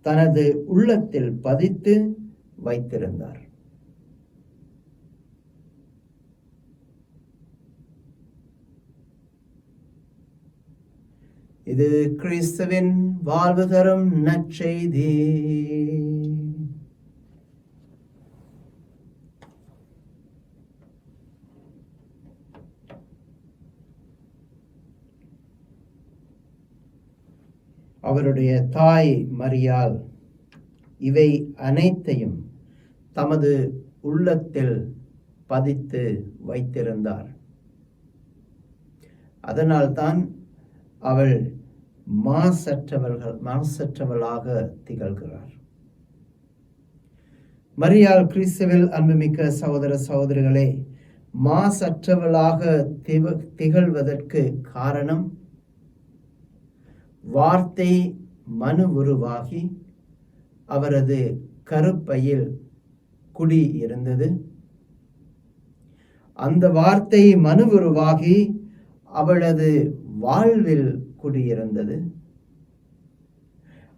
தனது உள்ளத்தில் பதித்து வைத்திருந்தார். இது கிறிஸ்துவின் வாழ்வு தரும் நற்செய்தி. அவருடைய தாய் மரியாள் இவை அனைத்தையும் தமது உள்ளத்தில் பதித்து வைத்திருந்தார். அதனால்தான் அவள் மாசற்றவளாக திகழ்கிறார். மரியாள் கிறிஸ்துவில் அன்புமிக்க சகோதர சகோதரிகளே, மாசற்றவளாக திகழ்வதற்கு காரணம் வார்த்தை மனு உருவாகி அவரது கருப்பையில் குடி இருந்தது. அந்த வார்த்தை மனு உருவாகி அவளது வாழ்வில் குடியிருந்தது.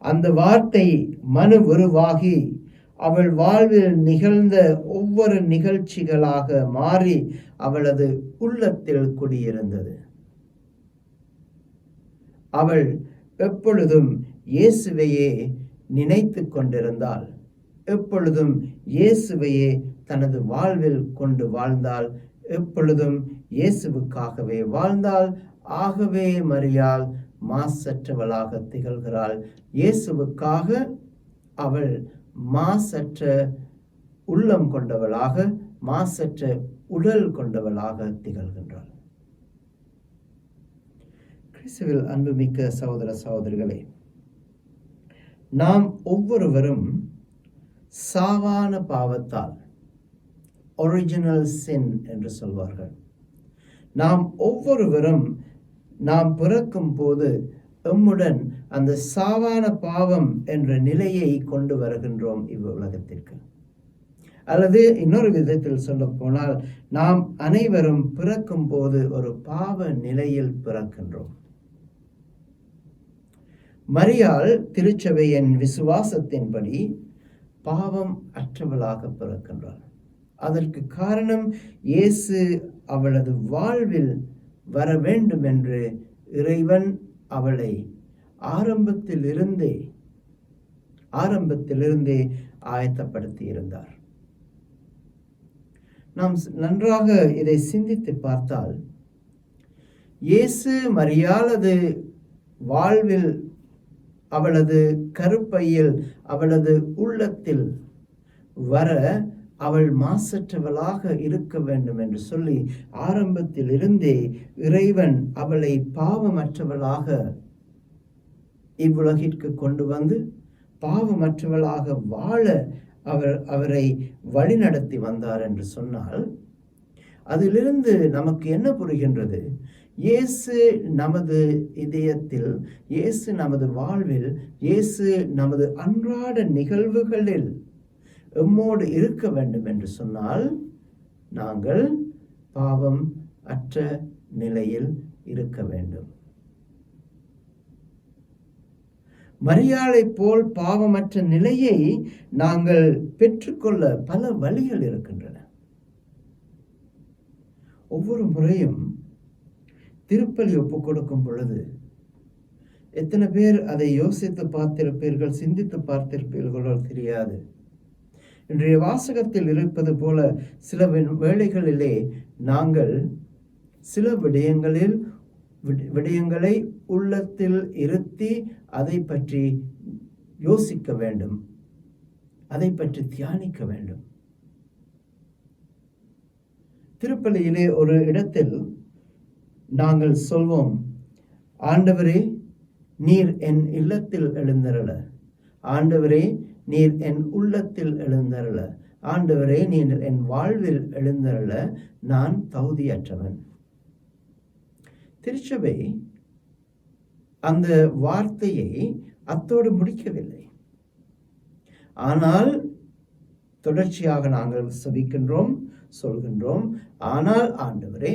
அந்த வார்த்தை மனு உருவாகி அவள் வாழ்வில் நிகழ்ந்த ஒவ்வொரு நிகழ்ச்சிகளாக மாறி அவளது உள்ளத்தில் குடியிருந்தது. அவள் எப்பொழுதும் இயேசுவையே நினைத்து கொண்டிருந்தாள். எப்பொழுதும் இயேசுவையே தனது வாழ்வில் கொண்டு வாழ்ந்தாள். எப்பொழுதும் இயேசுவுக்காகவே வாழ்ந்தாள். ஆகவே மரியாள் மாசற்றவளாக திகழ்கிறாள். இயேசுவுக்காக அவள் மாசற்ற உள்ளம் கொண்டவளாக, மாசற்ற உடல் கொண்டவளாக திகழ்கின்றாள். கிறிஸ்துவில் அன்புமிக்க சகோதர சகோதரிகளே, நாம் ஒவ்வொருவரும் சாவான பாவத்தால், ஒரிஜினல் சின் என்று சொல்வார்கள், நாம் ஒவ்வொருவரும் நாம் பிறக்கும் போது எம்முடன் அந்த சாவான பாவம் என்ற நிலையை கொண்டு வருகின்றோம் இவ்வுலகத்திற்கு. அல்லது இன்னொரு விதத்தில் சொல்ல போனால், நாம் அனைவரும் பிறக்கும் போது ஒரு பாவ நிலையில் பிறக்கின்றோம். மரியாள் திருச்சபையின் விசுவாசத்தின்படி பாவம் அற்றவளாக பிறக்கின்றாள். அதற்கு காரணம் இயேசு அவளது வாழ்வில் வர வேண்டும் என்று இறைவன் அவளை ஆரம்பத்திலிருந்தே ஆயத்தப்படுத்தி இருந்தார். நாம் நன்றாக இதை சிந்தித்து பார்த்தால், இயேசு மரியாளது வாழ்வில், அவளது கருப்பையில், அவளது உள்ளத்தில் வர அவள் மாசற்றவளாக இருக்க வேண்டும் என்று சொல்லி ஆரம்பத்தில் இருந்தே இறைவன் அவளை பாவமற்றவளாக இவ்வுலகிற்கு கொண்டு வந்து பாவமற்றவளாக வாழ அவரை வழிநடத்தி வந்தார் என்று சொன்னால், அதிலிருந்து நமக்கு என்ன புரிகின்றது? இயேசு நமது இதயத்தில், இயேசு நமது வாழ்வில், இயேசு நமது அன்றாட நிகழ்வுகளில் எம்மோடு இருக்க வேண்டும் என்று சொன்னால் நாங்கள் பாவம் அற்ற நிலையில் இருக்க வேண்டும். மரியாளை போல் பாவமற்ற நிலையை நாங்கள் பெற்றுக்கொள்ள பல வழிகள் இருக்கின்றன. ஒவ்வொரு முறையும் திருப்பலி ஒப்புக் கொடுக்கும் பொழுது எத்தனை பேர் அதை யோசித்து பார்த்திருப்பீர்கள், சிந்தித்து பார்த்திருப்பீர்களோ தெரியாது. இன்றைய வாசகத்தில் இருப்பது போல சில வேளைகளிலே நாங்கள் சில விடயங்களை உள்ளத்தில் இருத்தி அதை பற்றி யோசிக்க வேண்டும், அதை பற்றி தியானிக்க வேண்டும். திருப்பலியிலே ஒரு இடத்தில் நாங்கள் சொல்வோம், ஆண்டவரே நீர் என் இல்லத்தில் எழுந்தருள, ஆண்டவரே நீர் என் உள்ளத்தில் எழுந்தருள, ஆண்டவரே நீர் என் வாழ்வில் எழுந்தருள, நான் தகுதியற்றவன். திருச்சபை அந்த வார்த்தையை அத்தோடு முடிக்கவில்லை. ஆனால் தொடர்ச்சியாக நாங்கள் செபிக்கின்றோம், சொல்கின்றோம், ஆனால் ஆண்டவரே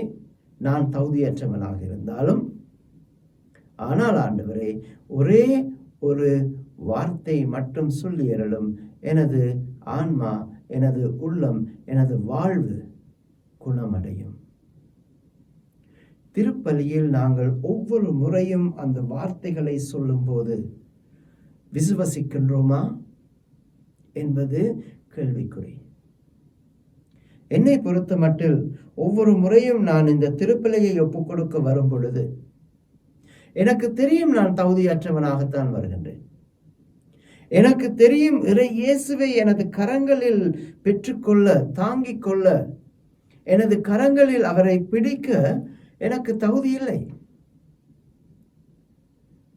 நான் தகுதியற்றவனாக இருந்தாலும், ஆனால் ஆண்டவரே ஒரே ஒரு வார்த்தை மட்டும் சொல்லியறலும், எனது ஆன்மா, எனது உள்ளம், எனது வாழ்வு குணமடையும். திருப்பலியில் நாங்கள் ஒவ்வொரு முறையும் அந்த வார்த்தைகளை சொல்லும் போது விசுவசிக்கின்றோமா என்பது கேள்விக்குறி. என்னை பொறுத்த மட்டில் ஒவ்வொரு முறையும் நான் இந்த திருப்பலியை ஒப்புக் கொடுக்க வரும் பொழுது எனக்கு தெரியும் நான் தகுதியற்றவனாகத்தான் வருகின்றேன். எனக்கு தெரியும் இறை இயேசுவை எனது கரங்களில் பெற்றுக்கொள்ள, தாங்கிக் கொள்ள, எனது கரங்களில் அவரை பிடிக்க எனக்கு தகுதி இல்லை.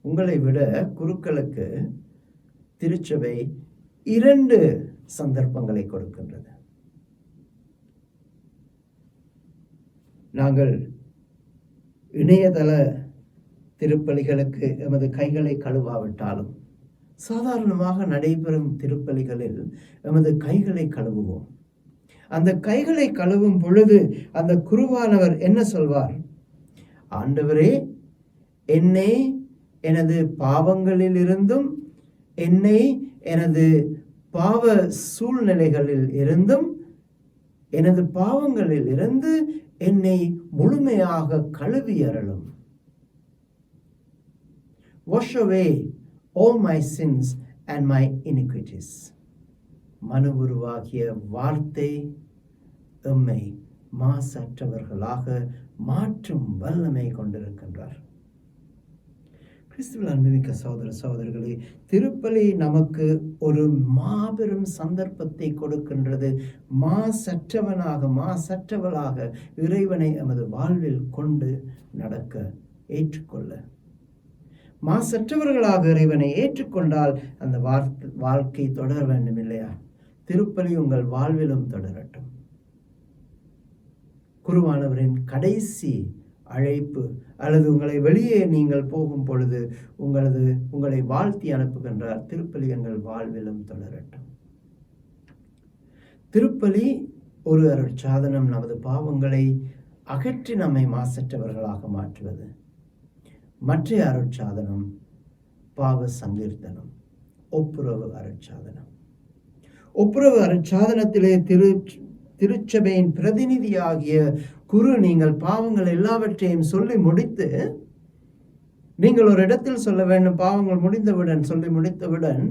உங்களை விட குருக்களுக்கு திருச்சபை 2 சந்தர்ப்பங்களை கொடுக்கின்றது. நாங்கள் இணையதள திருப்பலிகளுக்கு எமது கைகளை கழுவாவிட்டாலும் சாதாரணமாக நடைபெறும் திருப்பலிகளில் எமது கைகளை கழுவுவோம். அந்த கைகளை கழுவும் பொழுது அந்த குருவானவர் என்ன சொல்வார்? ஆண்டவரே என்னை எனது பாவங்களில் இருந்தும், என்னை எனது பாவ சூழ்நிலைகளில் இருந்தும், எனது பாவங்களில் இருந்து என்னை முழுமையாக கழுவியறலும். Wash away all my sins and my iniquities. மனு உருவாகிய வார்த்தை எம்மை மாசற்றவர்களாக மாற்றும் வல்லமை கொண்டிருக்கின்றார். கிறிஸ்துவில் அன்புமிக்க சகோதர சகோதரிகளே, திருப்பலி நமக்கு ஒரு மாபெரும் சந்தர்ப்பத்தை கொடுக்கின்றது. மாசற்றவளாக இறைவனை எமது வாழ்வில் கொண்டு நடக்க, ஏற்றுக்கொள்ள. மாசற்றவர்களாக இறைவனை ஏற்றுக்கொண்டால் அந்த வாழ்க்கை தொடர வேண்டும் இல்லையா? திருப்பலி உங்கள் வாழ்விலும் தொடரட்டும். குருவானவரின் கடைசி அழைப்பு அல்லது உங்களை வெளியே நீங்கள் போகும் பொழுது உங்களை வாழ்த்தி அனுப்புகின்றார். திருப்பலி எங்கள் வாழ்விலும் தொடரட்டும். திருப்பலி ஒரு அருட்சாதனம், நமது பாவங்களை அகற்றி நம்மை மாசற்றவர்களாக மாற்றுவது. மற்ற அருட்சாதனம் பாவ சங்கீர்த்தனம், ஒப்புரவு அருட்சாதனம். ஒப்புரவு அருட்சாதனத்திலே திருச்சபையின் பிரதிநிதியாகிய குரு நீங்கள் பாவங்கள் எல்லாவற்றையும் சொல்லி முடித்து, நீங்கள் ஒரு இடத்தில் சொல்ல வேண்டும், பாவங்கள் சொல்லி முடித்தவுடன்,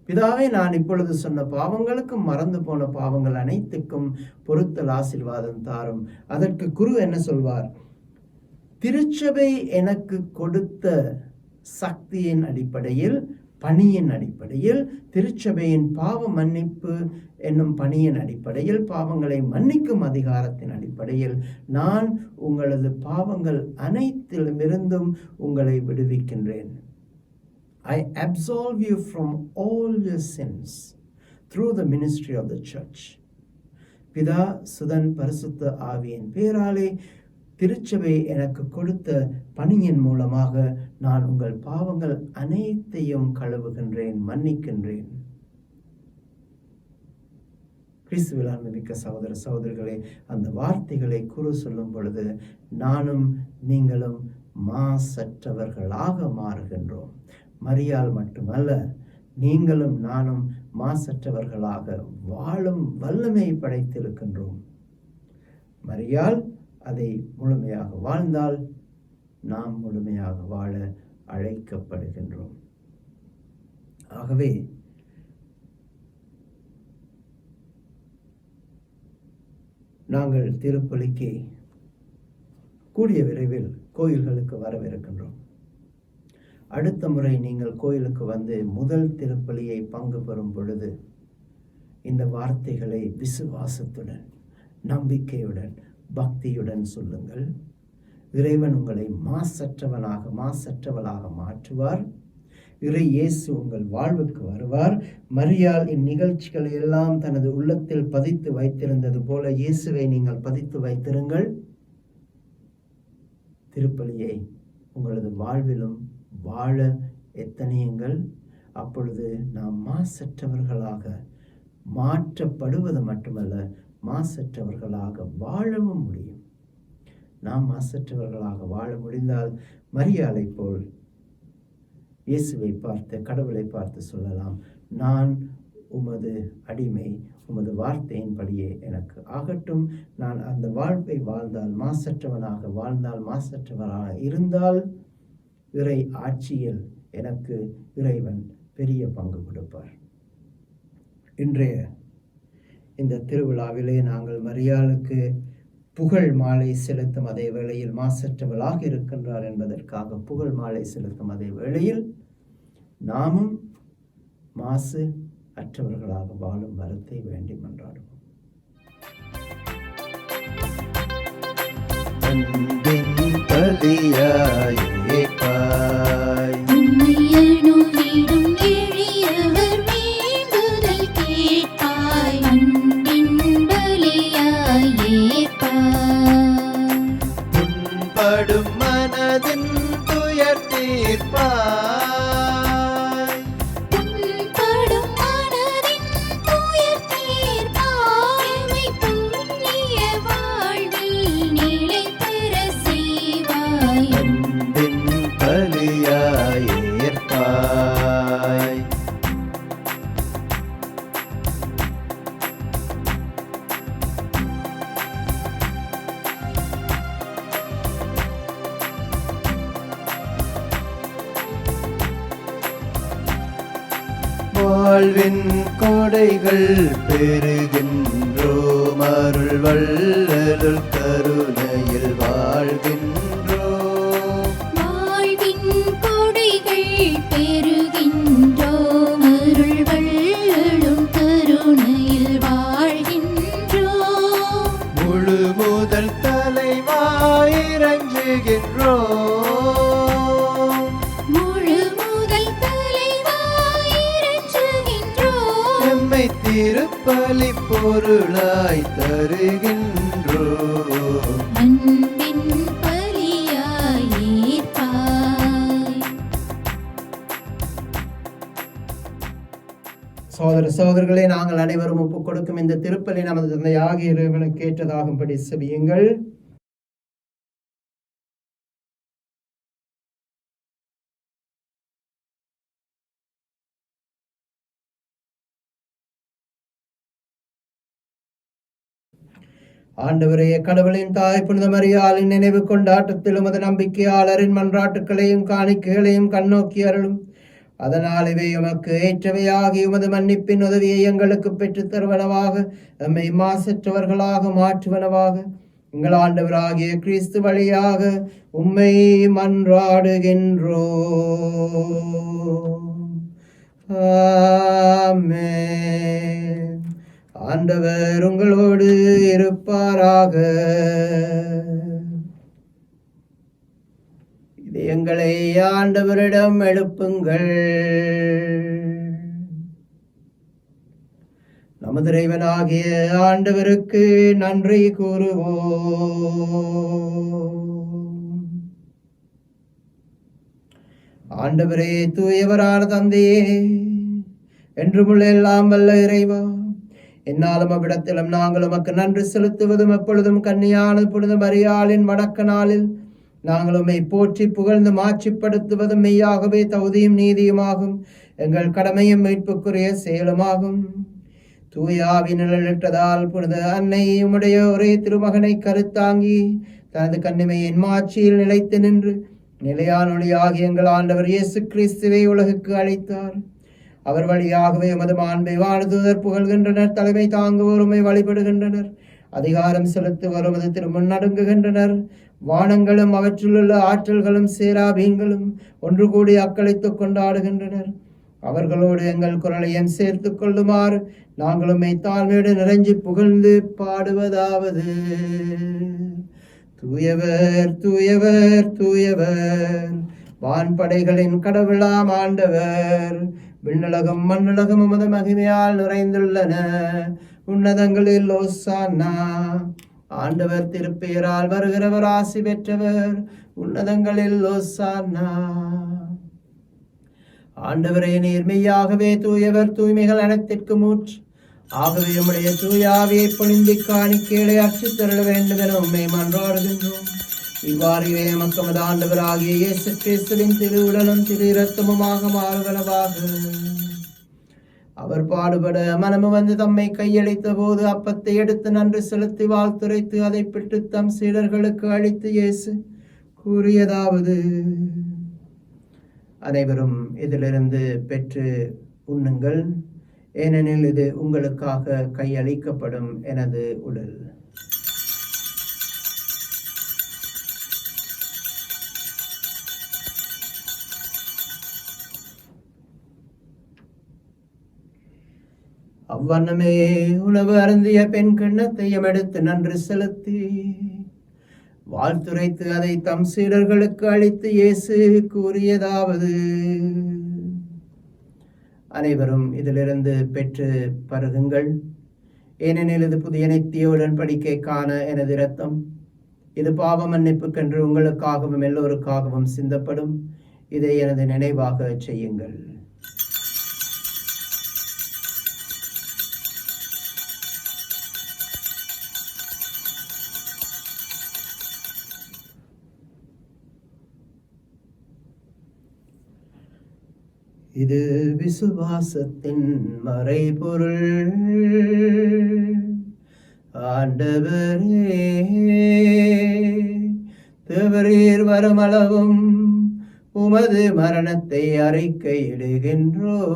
பிதாவே நான் இப்பொழுது சொன்ன பாவங்களுக்கும் மறந்து போன பாவங்கள் அனைத்துக்கும் பொறுத்தல் ஆசீர்வாதம் தாரும். அதற்கு குரு என்ன சொல்வார்? திருச்சபை எனக்கு கொடுத்த சக்தியின் அடிப்படையில், பணியின் அடிப்படையில், திருச்சபையின் பாவ மன்னிப்பு என்னும் பணியின் அடிப்படையில், பாவங்களை மன்னிக்கும் அதிகாரத்தின் அடிப்படையில் நான் உங்களது பாவங்கள் அனைத்திலுமிருந்தும் உங்களை விடுவிக்கின்றேன். I absolve you from all your sins through the ministry of the church. பிதா, சுதன், பரிசுத்த ஆவியின் பேராலே திருச்சபை எனக்கு கொடுத்த பணியின் மூலமாக நான் உங்கள் பாவங்கள் அனைத்தையும் கழுவுகின்றேன், மன்னிக்கின்றேன். கிறிஸ்துவில் அன்புமிக்க சகோதர சகோதரிகளே, அந்த வார்த்தைகளை கூற சொல்லும் பொழுது நானும் நீங்களும் மாசற்றவர்களாக மாறுகின்றோம். மரியாள் மட்டுமல்ல, நீங்களும் நானும் மாசற்றவர்களாக வாழும் வல்லமை படைத்திருக்கின்றோம். மரியாள் அதை முழுமையாக வாழ்ந்தால் நாம் முழுமையாக வாழ அழைக்கப்படுகின்றோம். ஆகவே நாங்கள் திருப்பலிக்கு கூடிய விரைவில் கோயில்களுக்கு வரவிருக்கின்றோம். அடுத்த முறை நீங்கள் கோயிலுக்கு வந்து முதல் திருப்பலியை பங்கு பெறும் பொழுது இந்த வார்த்தைகளை விசுவாசத்துடன், நம்பிக்கையுடன், பக்தியுடன் சொல்லுங்கள். இறைவன் உங்களை மாசற்றவளாக மாற்றுவார். இறை இயேசு உங்கள் வாழ்வுக்கு வருவார். மரியாள் இந்நிகழ்ச்சிகளை எல்லாம் தனது உள்ளத்தில் பதித்து வைத்திருந்தது போல இயேசுவை நீங்கள் பதித்து வைத்திருங்கள். திருப்பலியை உங்களது வாழ்விலும் வாழ எத்தனையுங்கள். அப்பொழுது நாம் மாசற்றவர்களாக மாற்றப்படுவது மட்டுமல்ல, மாசற்றவர்களாக வாழவும் முடியும். நாம் மாசற்றவர்களாக வாழ முடிந்தால் மரியாளை போல் இயேசுவை பார்த்து, கடவுளை பார்த்து சொல்லலாம், நான் உமது அடிமை, உமது வார்த்தையின்படியே எனக்கு ஆகட்டும். நான் அந்த வாழ்வை வாழ்ந்தால், மாசற்றவனாக வாழ்ந்தால், மாசற்றவனாக இருந்தால் இறை ஆட்சியில் எனக்கு இறைவன் பெரிய பங்கு கொடுப்பார். இன்றைய இந்த திருவிழாவிலே நாங்கள் மரியாளுக்கு புகழ் மாலை செலுத்தும் அதே வேளையில் மாசற்றவளாக இருக்கின்றார் என்பதற்காக புகழ் மாலை செலுத்தும் அதே வேளையில் நாமும் மாசு அற்றவர்களாக வாழும் வரத்தை வேண்டி மன்றாடுவோம். மனதின் துயர் தீர்ப்பாய், வாழ்வின் கொடைகள் பெறுகின்றோம், அருள் வள்ளலுள் கருணையில் வாழ்கின்றோம். வாழ்வின் கொடைகள் பெறுகின்றோம், அருள் வள்ளலுள் கருணையில் வாழ்கின்றோம். முழு முதல் தலைவாய் இறங்குகின்றோம், திருப்பலி பொருளாய் தருகின்றோம். அன்பின் பலியாய் ஏற்பாய். சகோதர சகோதரர்களே, நாங்கள் அனைவரும் ஒப்புக் கொடுக்கும் இந்த திருப்பலி நமது தந்தையாகிய இறைவனுக்கு ஏற்றதாகும்படி செபியுங்கள். ஆண்டவரே, கடவுளின் தாய் புனித மரியாளின் நினைவு கொண்டாட்டத்தில் உமது நம்பிக்கையாளரின் மன்றாட்டுக்களையும் காணிக்கைகளையும் கண்ணோக்கி அருளும். அதனால் இவை உமக்கு ஏற்றவையாகி உமது மன்னிப்பின் உதவியை எங்களுக்கு பெற்றுத் தருவனவாக, நம்மை மாசற்றவர்களாக மாற்றுவனவாக, எங்கள் ஆண்டவராகிய கிறிஸ்து வழியாக உம்மை மன்றாடுகின்றோம். ஆமென். ஆண்டவர் உங்களோடு இருப்பாராக. இதயங்களை ஆண்டவரிடம் எழுப்புங்கள். நமது இறைவனாகிய ஆண்டவருக்கு நன்றி கூறுவோம். ஆண்டவரே, தூயவரான தந்தையே, என்றுமுள்ள எல்லாம் வல்ல இறைவா, என்னாலும் அவ்விடத்திலும் நாங்கள் உமக்கு நன்றி செலுத்துவதும் எப்பொழுதும் கன்னியான புனித மரியாளின் வணக்க நாளில் நாங்கள் உம்மை போற்றி புகழ்ந்து மாட்சிப்படுத்துவதும் மெய்யாகவே தகுதியும் நீதியுமாகும், எங்கள் கடமையும் மீட்புக்குரிய செயலுமாகும். தூயாவி நிழலிட்டதால் புனித அன்னை உம்முடைய ஒரே திருமகனை கருத்தாங்கி தனது கன்னிமையின் மாட்சியில் நிலைத்து நின்று நிலையான ஒளியாகி எங்கள் ஆண்டவர் இயேசு கிறிஸ்துவை உலகுக்கு அழைத்தார். அவர் வழியாகவே உமது மாண்பை வாழ்தூதர் புகழ்கின்றனர், தலைமை தாங்குவோர் உம்மை வழிபடுகின்றனர், அதிகாரம் செலுத்துவோர் உமது திருமுன் நடுங்குகின்றனர். வானங்களும் அவற்றிலுள்ள ஆற்றல்களும் சேராபீன்களும் ஒன்று கூடி அக்களித்துக் கொண்டாடுகின்றனர். அவர்களோடு எங்கள் குரலையும் சேர்த்து கொள்ளுமாறு நாங்களும் தாழ்மையோடு நிறைஞ்சி புகழ்ந்து பாடுவதாவது: தூயவர் தூயவர் தூயவர், வான்படைகளின் கடவுளாம் ஆண்டவர். விண்ணுலகம் மண்ணுலகம் உமது மகிமையால் நிறைந்துள்ளன. உன்னதங்களில் ஓசானா. ஆண்டவர் திருப்பெயரால் வருகிறவர் ஆசி பெற்றவர். உன்னதங்களில் ஓசானா. ஆண்டவரே, நீர் மெய்யாகவே தூயவர், தூய்மைகள் அனைத்திற்கும் ஊற்று. ஆகவே உம்முடைய தூயாவியை பொழிந்து காணிக்கைகளை அச்சுத் தருள வேண்டும் என உம்மை மன்றாடுகின்றோம். இவ்வாறு எமது ஆண்டவராகிய இயேசு கிறிஸ்துவின் திரு உடலும் திரு இரத்தமுமாக மாறுவனவாக. அவர் பாடுபட மனமு வந்து தம்மை கையளித்த போது அப்பத்தை எடுத்து நன்றி செலுத்தி வாழ்த்துரைத்து அதை பிட்டு தம் சீடர்களுக்கு அளித்து இயேசு கூறியதாவது: அனைவரும் இதிலிருந்து பெற்று உண்ணுங்கள், ஏனெனில் இது உங்களுக்காக கையளிக்கப்படும் எனது உடல். அவ்வண்ணமே உணவு அருந்திய பெண் கிண்ணத்தையும் எடுத்து நன்றி செலுத்தி வாழ்த்துரைத்து அதை தம் சீடர்களுக்கு அளித்து இயேசு கூறியதாவது: அனைவரும் இதிலிருந்து பெற்று பருகுங்கள், ஏனெனில் இது புதிய நித்திய உடன்படிக்கைக்கான எனது இரத்தம். இது பாவ மன்னிப்புக்கென்று உங்களுக்காகவும் எல்லோருக்காகவும் சிந்தப்படும். இதை எனது நினைவாக செய்யுங்கள். இது விசுவாசத்தின் மறைபொருள். ஆண்டவரே, தேவரீர் வருமளவும் உமது மரணத்தை அறிக்கையிடுகின்றோம்,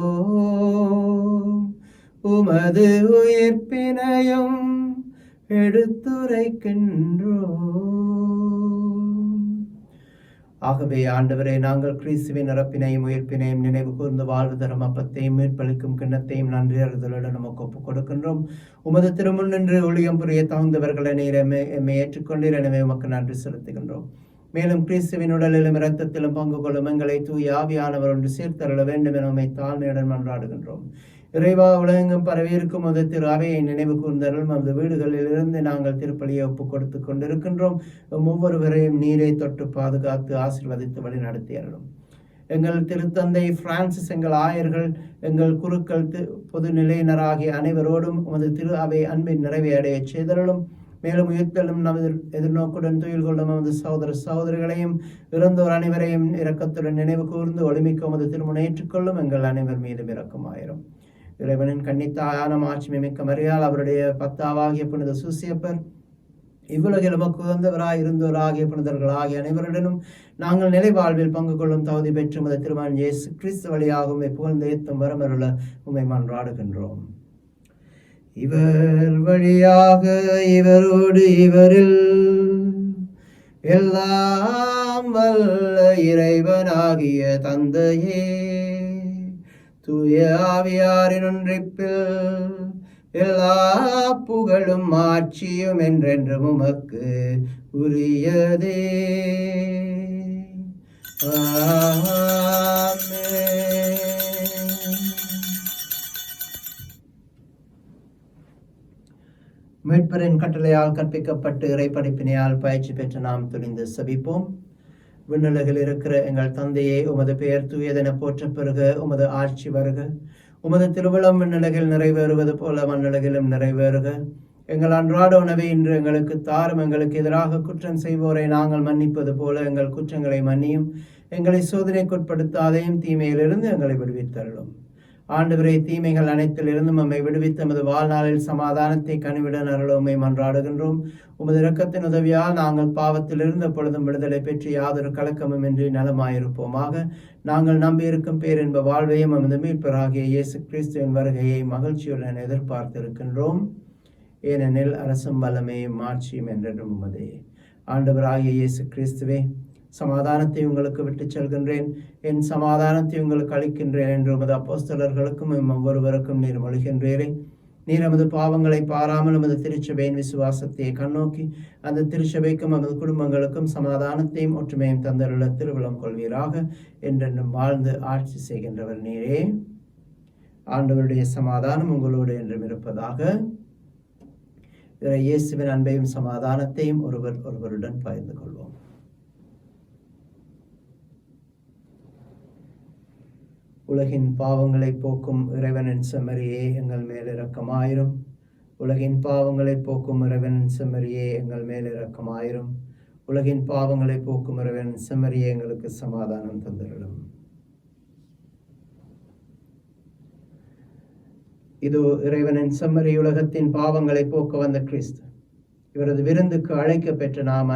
உமது உயிர்ப்பினையும் எடுத்துரைக்கின்றோம். ஆகவே ஆண்டவரே, நாங்கள் கிறிஸ்துவின் இறப்பினையும் உயிர்ப்பினையும் நினைவு கூர்ந்து வாழ்வு தரும் அப்பத்தையும் மீட்பளிக்கும் கிண்ணத்தையும் நன்றி அறிதலுடன் நமக்கு ஒப்புக் கொடுக்கின்றோம். உமது திருமுன் நின்று ஒளியம் புரிய தகுந்தவர்களை நீர் எம்மை ஏற்றுக்கொண்டீர், எனவே உமக்கு நன்றி செலுத்துகின்றோம். மேலும் கிறிஸ்துவின் உடலிலும் இரத்தத்திலும் பங்கு கொள்ளும் எங்களை தூய ஆவியானவர் ஒன்று சேர்த்தருள வேண்டும் என உம்மை தாழ்மையுடன் மன்றாடுகின்றோம். இறைவா, உலகெங்கும் பரவியிருக்கும் முத திரு அவையை நினைவு கூர்ந்தருள். நமது வீடுகளில் இருந்து நாங்கள் திருப்பலியை ஒப்புக் கொடுத்து கொண்டிருக்கின்றோம். ஒவ்வொருவரையும் நீரை தொட்டு பாதுகாத்து ஆசீர்வதித்து வழி நடத்தியருளும். எங்கள் திருத்தந்தை பிரான்சிஸ், எங்கள் ஆயர்கள், எங்கள் குருக்கள், பொது நிலையினராகிய அனைவரோடும் உமது திரு அவை அன்பின் நிறைவை அடைய செய்தருளும். மேலும் உயிர்த்தலும் நமது எதிர்நோக்குடன் துயில் கொள்ளும் நமது சகோதர சகோதரிகளையும் இறந்தோர் அனைவரையும் இரக்கத்துடன் நினைவு கூர்ந்து ஒளிமிக்க உமது திருமுனை ஏற்றுக்கொள்ளும். எங்கள் அனைவர் மீதும் இரக்கமாயிரும். இறைவனின் கன்னித்தாயான மாட்சிமை மிக்க மரியாள், அவருடைய பத்தாவாகிய புனித சூசியப்பர், இவ்வுலகில் நமக்கு உகந்தவராய் இருந்தோராகிய புனிதர்கள் ஆகிய அனைவருடனும் நாங்கள் நிலை வாழ்வில் பங்கு கொள்ளும் தகுதி பெற்று உமது திருமகன் இயேசு கிறிஸ்து வழியாக உம்மை புகழ்ந்து ஏத்தும் வரமருள உம்மை மன்றாடுகின்றோம். இவர் வழியாக இவரோடு இவரில் எல்லாம் வல்ல இறைவனாகிய தந்தையே, தூய ஆவியாரின் ஒன்றிப்பில் எல்லா புகழும் ஆட்சியும் என்றென்றும் உமக்கு உரியதே. ஆமென். மீட்பரின் கட்டளையால் கற்பிக்கப்பட்டு இறை படிப்பினையால் பயிற்சி பெற்று நாம் துணிந்து செபிப்போம். விண்ணுலகில் இருக்கிற எங்கள் தந்தையே, உமது பெயர் தூயதென போற்றப் பெறுக. உமது ஆட்சி வருக. உமது திருவுளம் விண்ணுலகில் நிறைவேறுவது போல மண்ணுலகிலும் நிறைவேறுக. எங்கள் அன்றாட உணவை இன்று எங்களுக்கு தாரும். எங்களுக்கு எதிராக குற்றம் செய்வோரை நாங்கள் மன்னிப்பது போல எங்கள் குற்றங்களை மன்னியும். எங்களை சோதனைக்குட்படுத்தாதையும் தீமையிலிருந்து எங்களை விடுவித்தருளும். ஆண்டவரே, தீமைகள் அனைத்திலிருந்தும் நம்மை விடுவித்து நமது வாழ்நாளில் சமாதானத்தை கனிவிட அருளுமை மன்றாடுகின்றோம். உமது இரக்கத்தின் உதவியால் நாங்கள் பாவத்திலிருந்து எப்பொழுதும் விடுதலை பெற்று யாதொரு கலக்கமும் இன்றி நலமாயிருப்போமாக. நாங்கள் நம்பியிருக்கும் பேரின்ப வாழ்வையும் நமது மீட்பராகிய இயேசு கிறிஸ்துவின் வருகையை மகிழ்ச்சியுடன் எதிர்பார்த்திருக்கின்றோம். ஏனெனில் அரசும் வல்லமையும் ஆட்சியும் என்றென்றும் உமதே. ஆண்டவராகிய இயேசு கிறிஸ்துவே, சமாதானத்தை உங்களுக்கு விட்டுச் செல்கின்றேன், என் சமாதானத்தை உங்களுக்கு அளிக்கின்றேன் என்று உமது அப்போஸ்தலர்களுக்கும் ஒவ்வொருவருக்கும் நீர் மொழிகின்றீரே. நீர் நமது பாவங்களை பாராமல் நமது திருச்சபையின் விசுவாசத்தை கண்ணோக்கி அந்த திருச்சபைக்கும் நமது குடும்பங்களுக்கும் சமாதானத்தையும் ஒற்றுமையும் தந்தருள திருவிழம் கொள்வீராக. என்றென்றும் வாழ்ந்து ஆட்சி செய்கின்றவர் நீரே. ஆண்டவருடைய சமாதானம் உங்களோடு என்றும் இருப்பதாக. இயேசுவின் அன்பையும் சமாதானத்தையும் ஒருவருடன் பகிர்ந்து கொள்வோம். உலகின் பாவங்களை போக்கும் இறைவனின் செம்மறியே, எங்கள் மேல் இரக்கமாயிரும். உலகின் பாவங்களை போக்கும் இறைவனின் செம்மறியே, எங்கள் மேல் இரக்கமாயிரும். உலகின் பாவங்களை போக்கும் இறைவனின் செம்மறியே, எங்களுக்கு சமாதானம் தந்திரலும். இதோ இறைவனின் செம்மறி, உலகத்தின் பாவங்களை போக்க வந்த கிறிஸ்து. இவரது விருந்துக்கு அழைக்க பெற்ற நாம்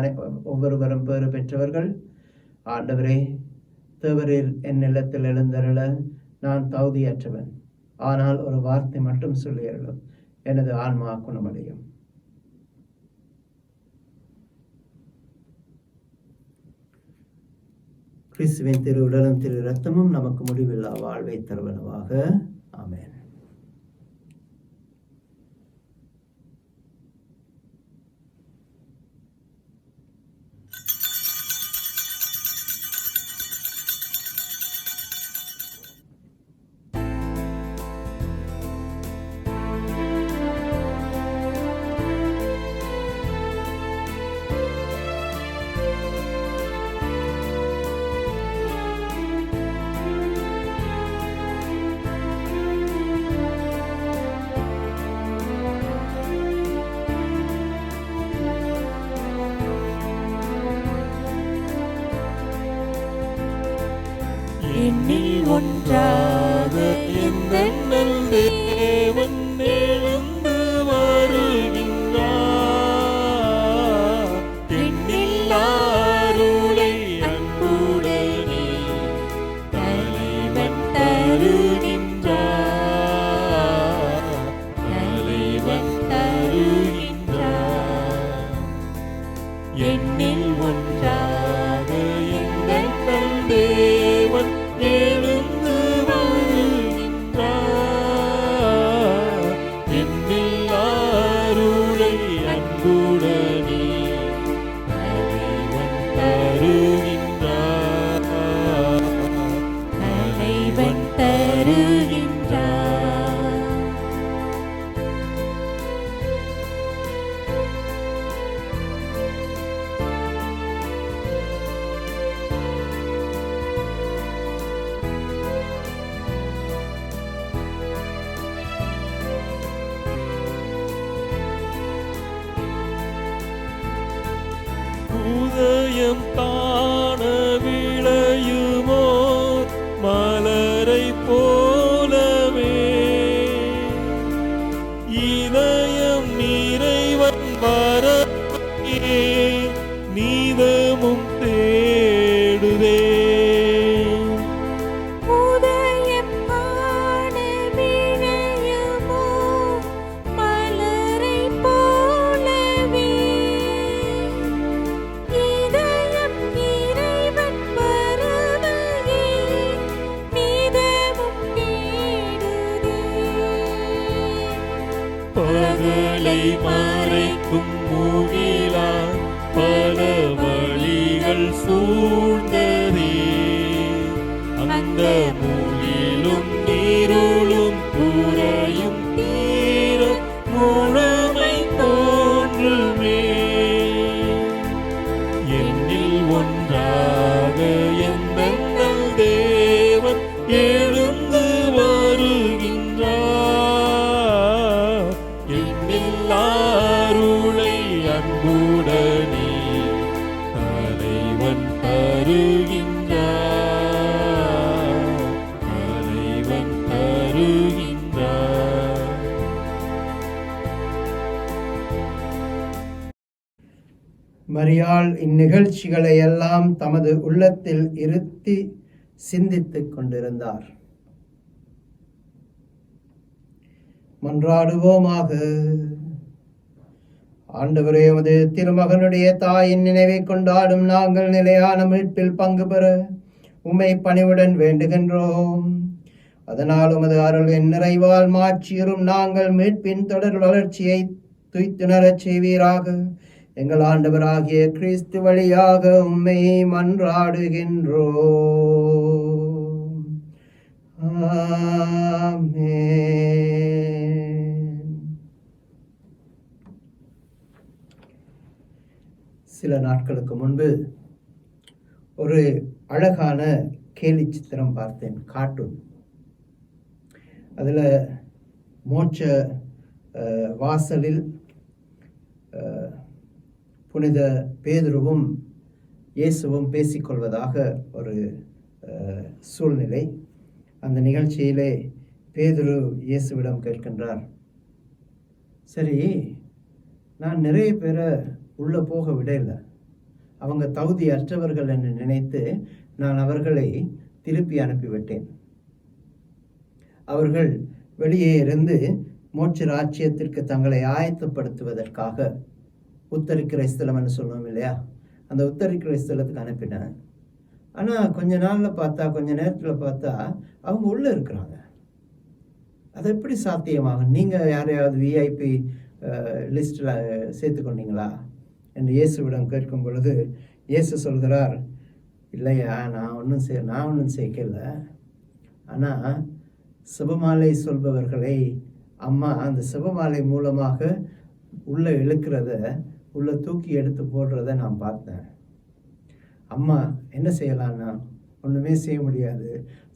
ஒவ்வொருவரும் பேறு பெற்றவர்கள். ஆண்டவரே, தேவரீர் என் நிலத்தில் எழுந்தருள நான் தகுதியற்றவன். ஆனால் ஒரு வார்த்தை மட்டும் சொல்லியருளும், எனது ஆன்மா குணமடையும். கிறிஸ்துவின் திரு உடலும் திரு இரத்தமும் நமக்கு முடிவில்லா வாழ்வை தருவனவாக. ஆமென். என்னில் ஒன்றாக எந்தென்னல் தேவன் எழுந்து வருகின்றார். என்னில் அருளை அன்புடனே தலைவன் தருகின்றார். தலைவன் தருகின்றார். என்னில் ஒன்றாக எந்தென்னல் தேவன் எழுந்து வருகின்றார். என்னில் அருளை அன்புடனே தலைவன் தருகின்றார். தலைவன் தருகின்றார். உதயம் காண விளையுமோ மலரை போலவே இதயம் நிறைவன் வரவே நீதமும் தேடுதே. உதயம் காண விளையுமோ மலரை போலவே இதயம் இறைவன் வரவையே நீதமும் தேடுதே. பகலை மறைக்கும் முகிலாய் பல வழிகள் சூழ்ந்ததே. அந்த முகிலும் நீருளும் குறையும் தீர முழுமை தோன்றுமே. என்னில் ஒன்றாக எந்தெந்தல் தேவன் எழுந்து வருகின்றார். எண்ணில்லாருளை அன்புடனே தலைவன் தருகின்றார். தலைவன் தருகின்றார். மரியாள் இந்நிகழ்ச்சிகளை எல்லாம் தமது உள்ளத்தில் இருத்தி சிந்தித்துக் கொண்டிருந்தார். மன்றாடுவோமாக. ஆண்டவரே, உமது திருமகனுடைய தாயின் நினைவை கொண்டாடும் நாங்கள் நிலையான மீட்பில் பங்கு பெற உம்மை பணிவுடன் வேண்டுகின்றோம். அதனால் உமது அருளின் நிறைவால் மாற்றியரும் நாங்கள் மீட்பின் தொடர் வளர்ச்சியை துய்த்துணரச் செய்வீராக. எங்கள் ஆண்டவராகிய கிறிஸ்து வழியாக உம்மை மன்றாடுகின்றோம். ஆமென். சில நாட்களுக்கு முன்பு ஒரு அழகான கேலி சித்திரம் பார்த்தேன், கார்ட்டூன். அதில் மோட்ச வாசலில் புனித பேதுருவும் இயேசுவும் பேசிக்கொள்வதாக ஒரு சூழ்நிலை. அந்த நிகழ்ச்சியிலே பேதுரு இயேசுவிடம் கேட்கின்றார், சரி, நான் நிறைய பேரை உள்ளே போக விடலை, அவங்க தகுதி அற்றவர்கள் என்று நினைத்து நான் அவர்களை திருப்பி அனுப்பிவிட்டேன். அவர்கள் வெளியே இருந்து மோட்ச ராஜ்யத்திற்கு தங்களை ஆயத்தப்படுத்துவதற்காக உத்தரிக்கிற ஸ்தலம் என்று சொல்லுவோம் இல்லையா, அந்த உத்தரிக்கிற ஸ்தலத்துக்கு அனுப்பினேன். ஆனால் கொஞ்ச நாளில் பார்த்தா, கொஞ்ச நேரத்தில் பார்த்தா அவங்க உள்ளே இருக்கிறாங்க. அது எப்படி சாத்தியமாகும்? நீங்கள் யாரையாவது விஐபி லிஸ்ட்டில் சேர்த்து கொண்டீங்களா என்று இயேசுவிடம் கேட்கும் பொழுது இயேசு சொல்கிறார், இல்லையா, நான் ஒன்றும் சேர்க்கல. ஆனால் சிவமாலை சொல்பவர்களை அம்மா அந்த சிவமாலை மூலமாக உள்ளே இழுக்கிறத, உள்ளே தூக்கி எடுத்து போடுறத நான் பார்த்தேன். அம்மா என்ன செய்யலான்னா, ஒன்றுமே செய்ய முடியாது,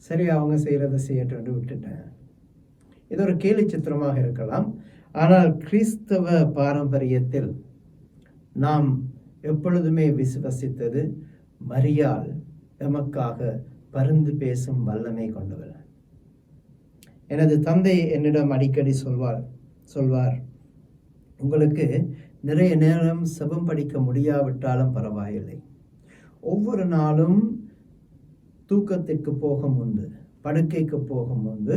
சரி அவங்க செய்கிறத செய்யட்டு விட்டுட்டேன். இது ஒரு கேலி சித்திரமாக இருக்கலாம். ஆனால் கிறிஸ்தவ பாரம்பரியத்தில் நாம் எப்பொழுதுமே விசுவசித்தது, மரியாள் எமக்காக பரிந்து பேசும் வல்லமை கொண்டவர். எனது தந்தை என்னிடம் அடிக்கடி சொல்வார், உங்களுக்கு நிறைய நேரம் செபம் படிக்க முடியாவிட்டாலும் பரவாயில்லை, ஒவ்வொரு நாளும் தூக்கத்திற்கு போக முன்பு, படுக்கைக்கு போக முன்பு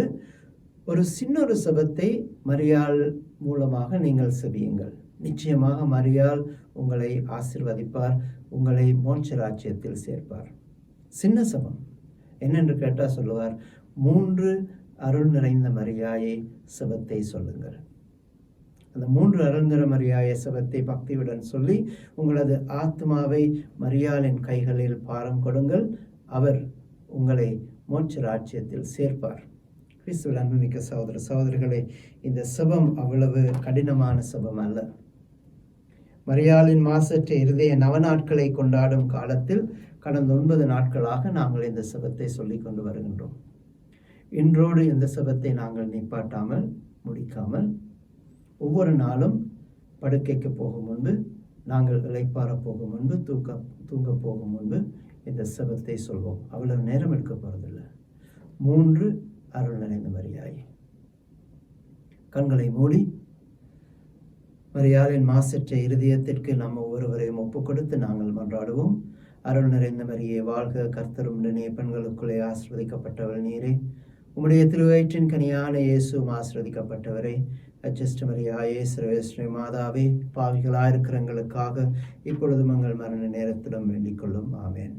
ஒரு சின்னொரு செபத்தை மரியாள் மூலமாக நீங்கள் செபியுங்கள். நிச்சயமாக மரியாள் உங்களை ஆசீர்வதிப்பார், உங்களை மோட்ச ராஜ்யத்தில் சேர்ப்பார். சின்ன செபம் என்னென்று கேட்டால் சொல்லுவார், 3 அருள் நிறைந்த மரியாயை செபத்தை சொல்லுங்கள். அந்த 3 அருள் நிற மரியாய செபத்தை பக்தியுடன் சொல்லி உங்களது ஆத்மாவை மரியாளின் கைகளில் பாரம் கொடுங்கள். அவர் உங்களை மோட்ச ராஜ்யத்தில் சேர்ப்பார். கிறிஸ்துவில் அன்புமிக்க சகோதர சகோதரிகளே, இந்த செபம் அவ்வளவு கடினமான செபம் அல்ல. மரியாளின் மாசற்ற இருதய நவநாட்களை கொண்டாடும் காலத்தில் கடந்த 9 நாட்களாக நாங்கள் இந்த செபத்தை சொல்லிக் கொண்டு வருகின்றோம். இன்றோடு இந்த செபத்தை நாங்கள் நிப்பாட்டாமல் முடிக்காமல் ஒவ்வொரு நாளும் படுக்கைக்கு போகும் முன்பு, நாங்கள் இளைப்பாற போகும் முன்பு, தூங்க போகும் முன்பு இந்த செபத்தை சொல்வோம். அவ்வளவு நேரம் எடுக்க போறதில்லை. 3 அருள் நிறைந்த மரியாயே. கண்களை மூடி மரியாளின் மாசற்ற இருதயத்திற்கு நம்ம ஒவ்வொருவரையும் ஒப்புக் கொடுத்து நாங்கள் மன்றாடுவோம். அருள் நிறைந்த மரியே வாழ்க, கர்த்தர் உடனே பெண்களுக்குள்ளே ஆசிர்வதிக்கப்பட்டவள் நீரே, உம்முடைய திருவயிற்றின் கனியான இயேசுவும் ஆசிர்வதிக்கப்பட்டவரே. அச்சஸ்ட மரியாயே, சர்வேஸ்வரி மாதாவே, பாவிகளாயிருக்கிற எங்களுக்காக இப்பொழுதும் எங்கள் மரண நேரத்திலும் வேண்டிக் கொள்ளும். ஆமேன்.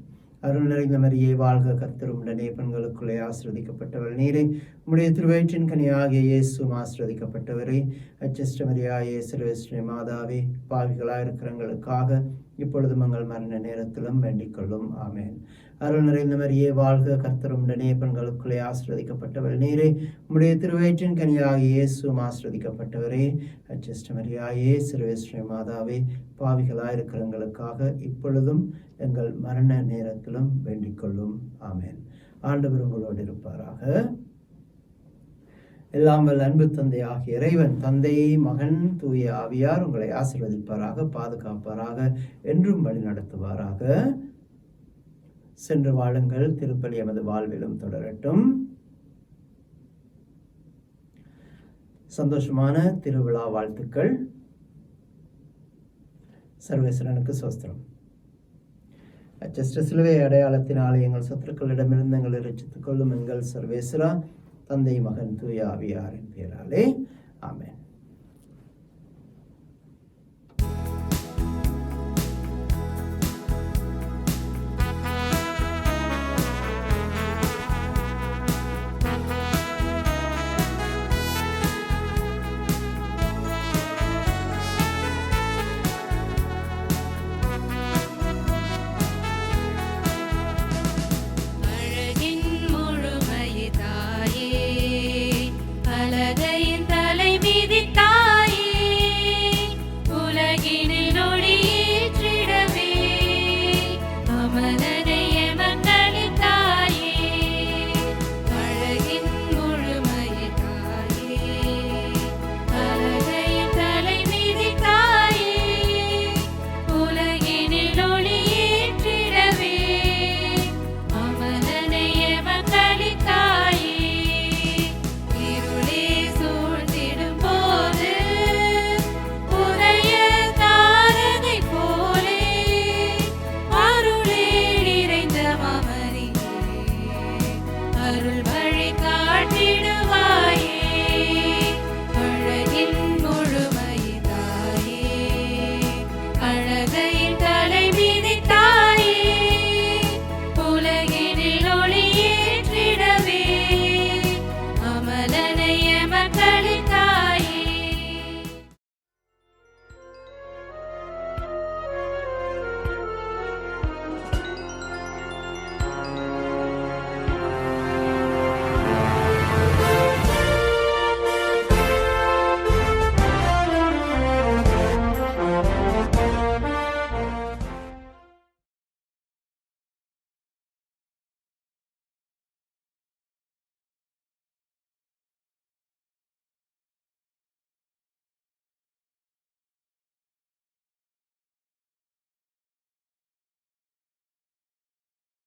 அருள் நிறைந்த மரியே வாழ்க, கர்த்தர் உடனே பெண்களுக்குள்ளே ஆசிர்வதிக்கப்பட்டவள் நீரே, உம்முடைய திருவயிற்றின் கனியாகிய இயேசுவும் ஆசிர்வதிக்கப்பட்டவரே. அச்சஸ்ட மரியாயே, சர்வேஸ்வரி மாதாவே, பாவிகளாயிருக்கிற எங்களுக்காக இப்பொழுதும் எங்கள் மரண நேரத்திலும் வேண்டிக் கொள்ளும். ஆமேன். அருள் நிறைந்த மரியே வாழ்க, கர்த்தர் உம்முடனே, பெண்களுக்குள்ளே ஆசீர்வதிக்கப்பட்டவள் நீரே. உம்முடைய திருவயிற்றின் கனியாகிய இயேசுவும் ஆசீர்வதிக்கப்பட்டவரே. அச்செஸ்ட மரியாயே, சர்வேஸ்வரி மாதாவே, பாவிகளாயிருக்கிற எங்களுக்காக இப்பொழுதும் எங்கள் மரண நேரத்திலும் வேண்டிக் கொள்ளும். ஆமேன். ஆண்டவர் உங்களோடு இருப்பாராக. எல்லாம் வல்ல அன்பு தந்தை ஆகிய இறைவன், தந்தை, மகன், தூய ஆவியார் உங்களை ஆசீர்வதிப்பாராக, பாதுகாப்பாராக, என்றும் வழி நடத்துவாராக. சென்று வாழுங்கள். திருப்பலி எமது வாழ்விலும் தொடரட்டும். சந்தோஷமான திருவிழா வாழ்த்துக்கள். சர்வேஸ்வரனுக்கு சோஸ்திரம். அச்சஸ்ட சிலுவை அடையாளத்தினாலே எங்கள் சத்துருக்களிடமிருந்து எங்களை ரட்சித்துக் கொள்ளும் எங்கள் சர்வேஸ்வரா, தந்தை, மகன், தூய ஆவியாரின் பெயராலே. ஆமென்.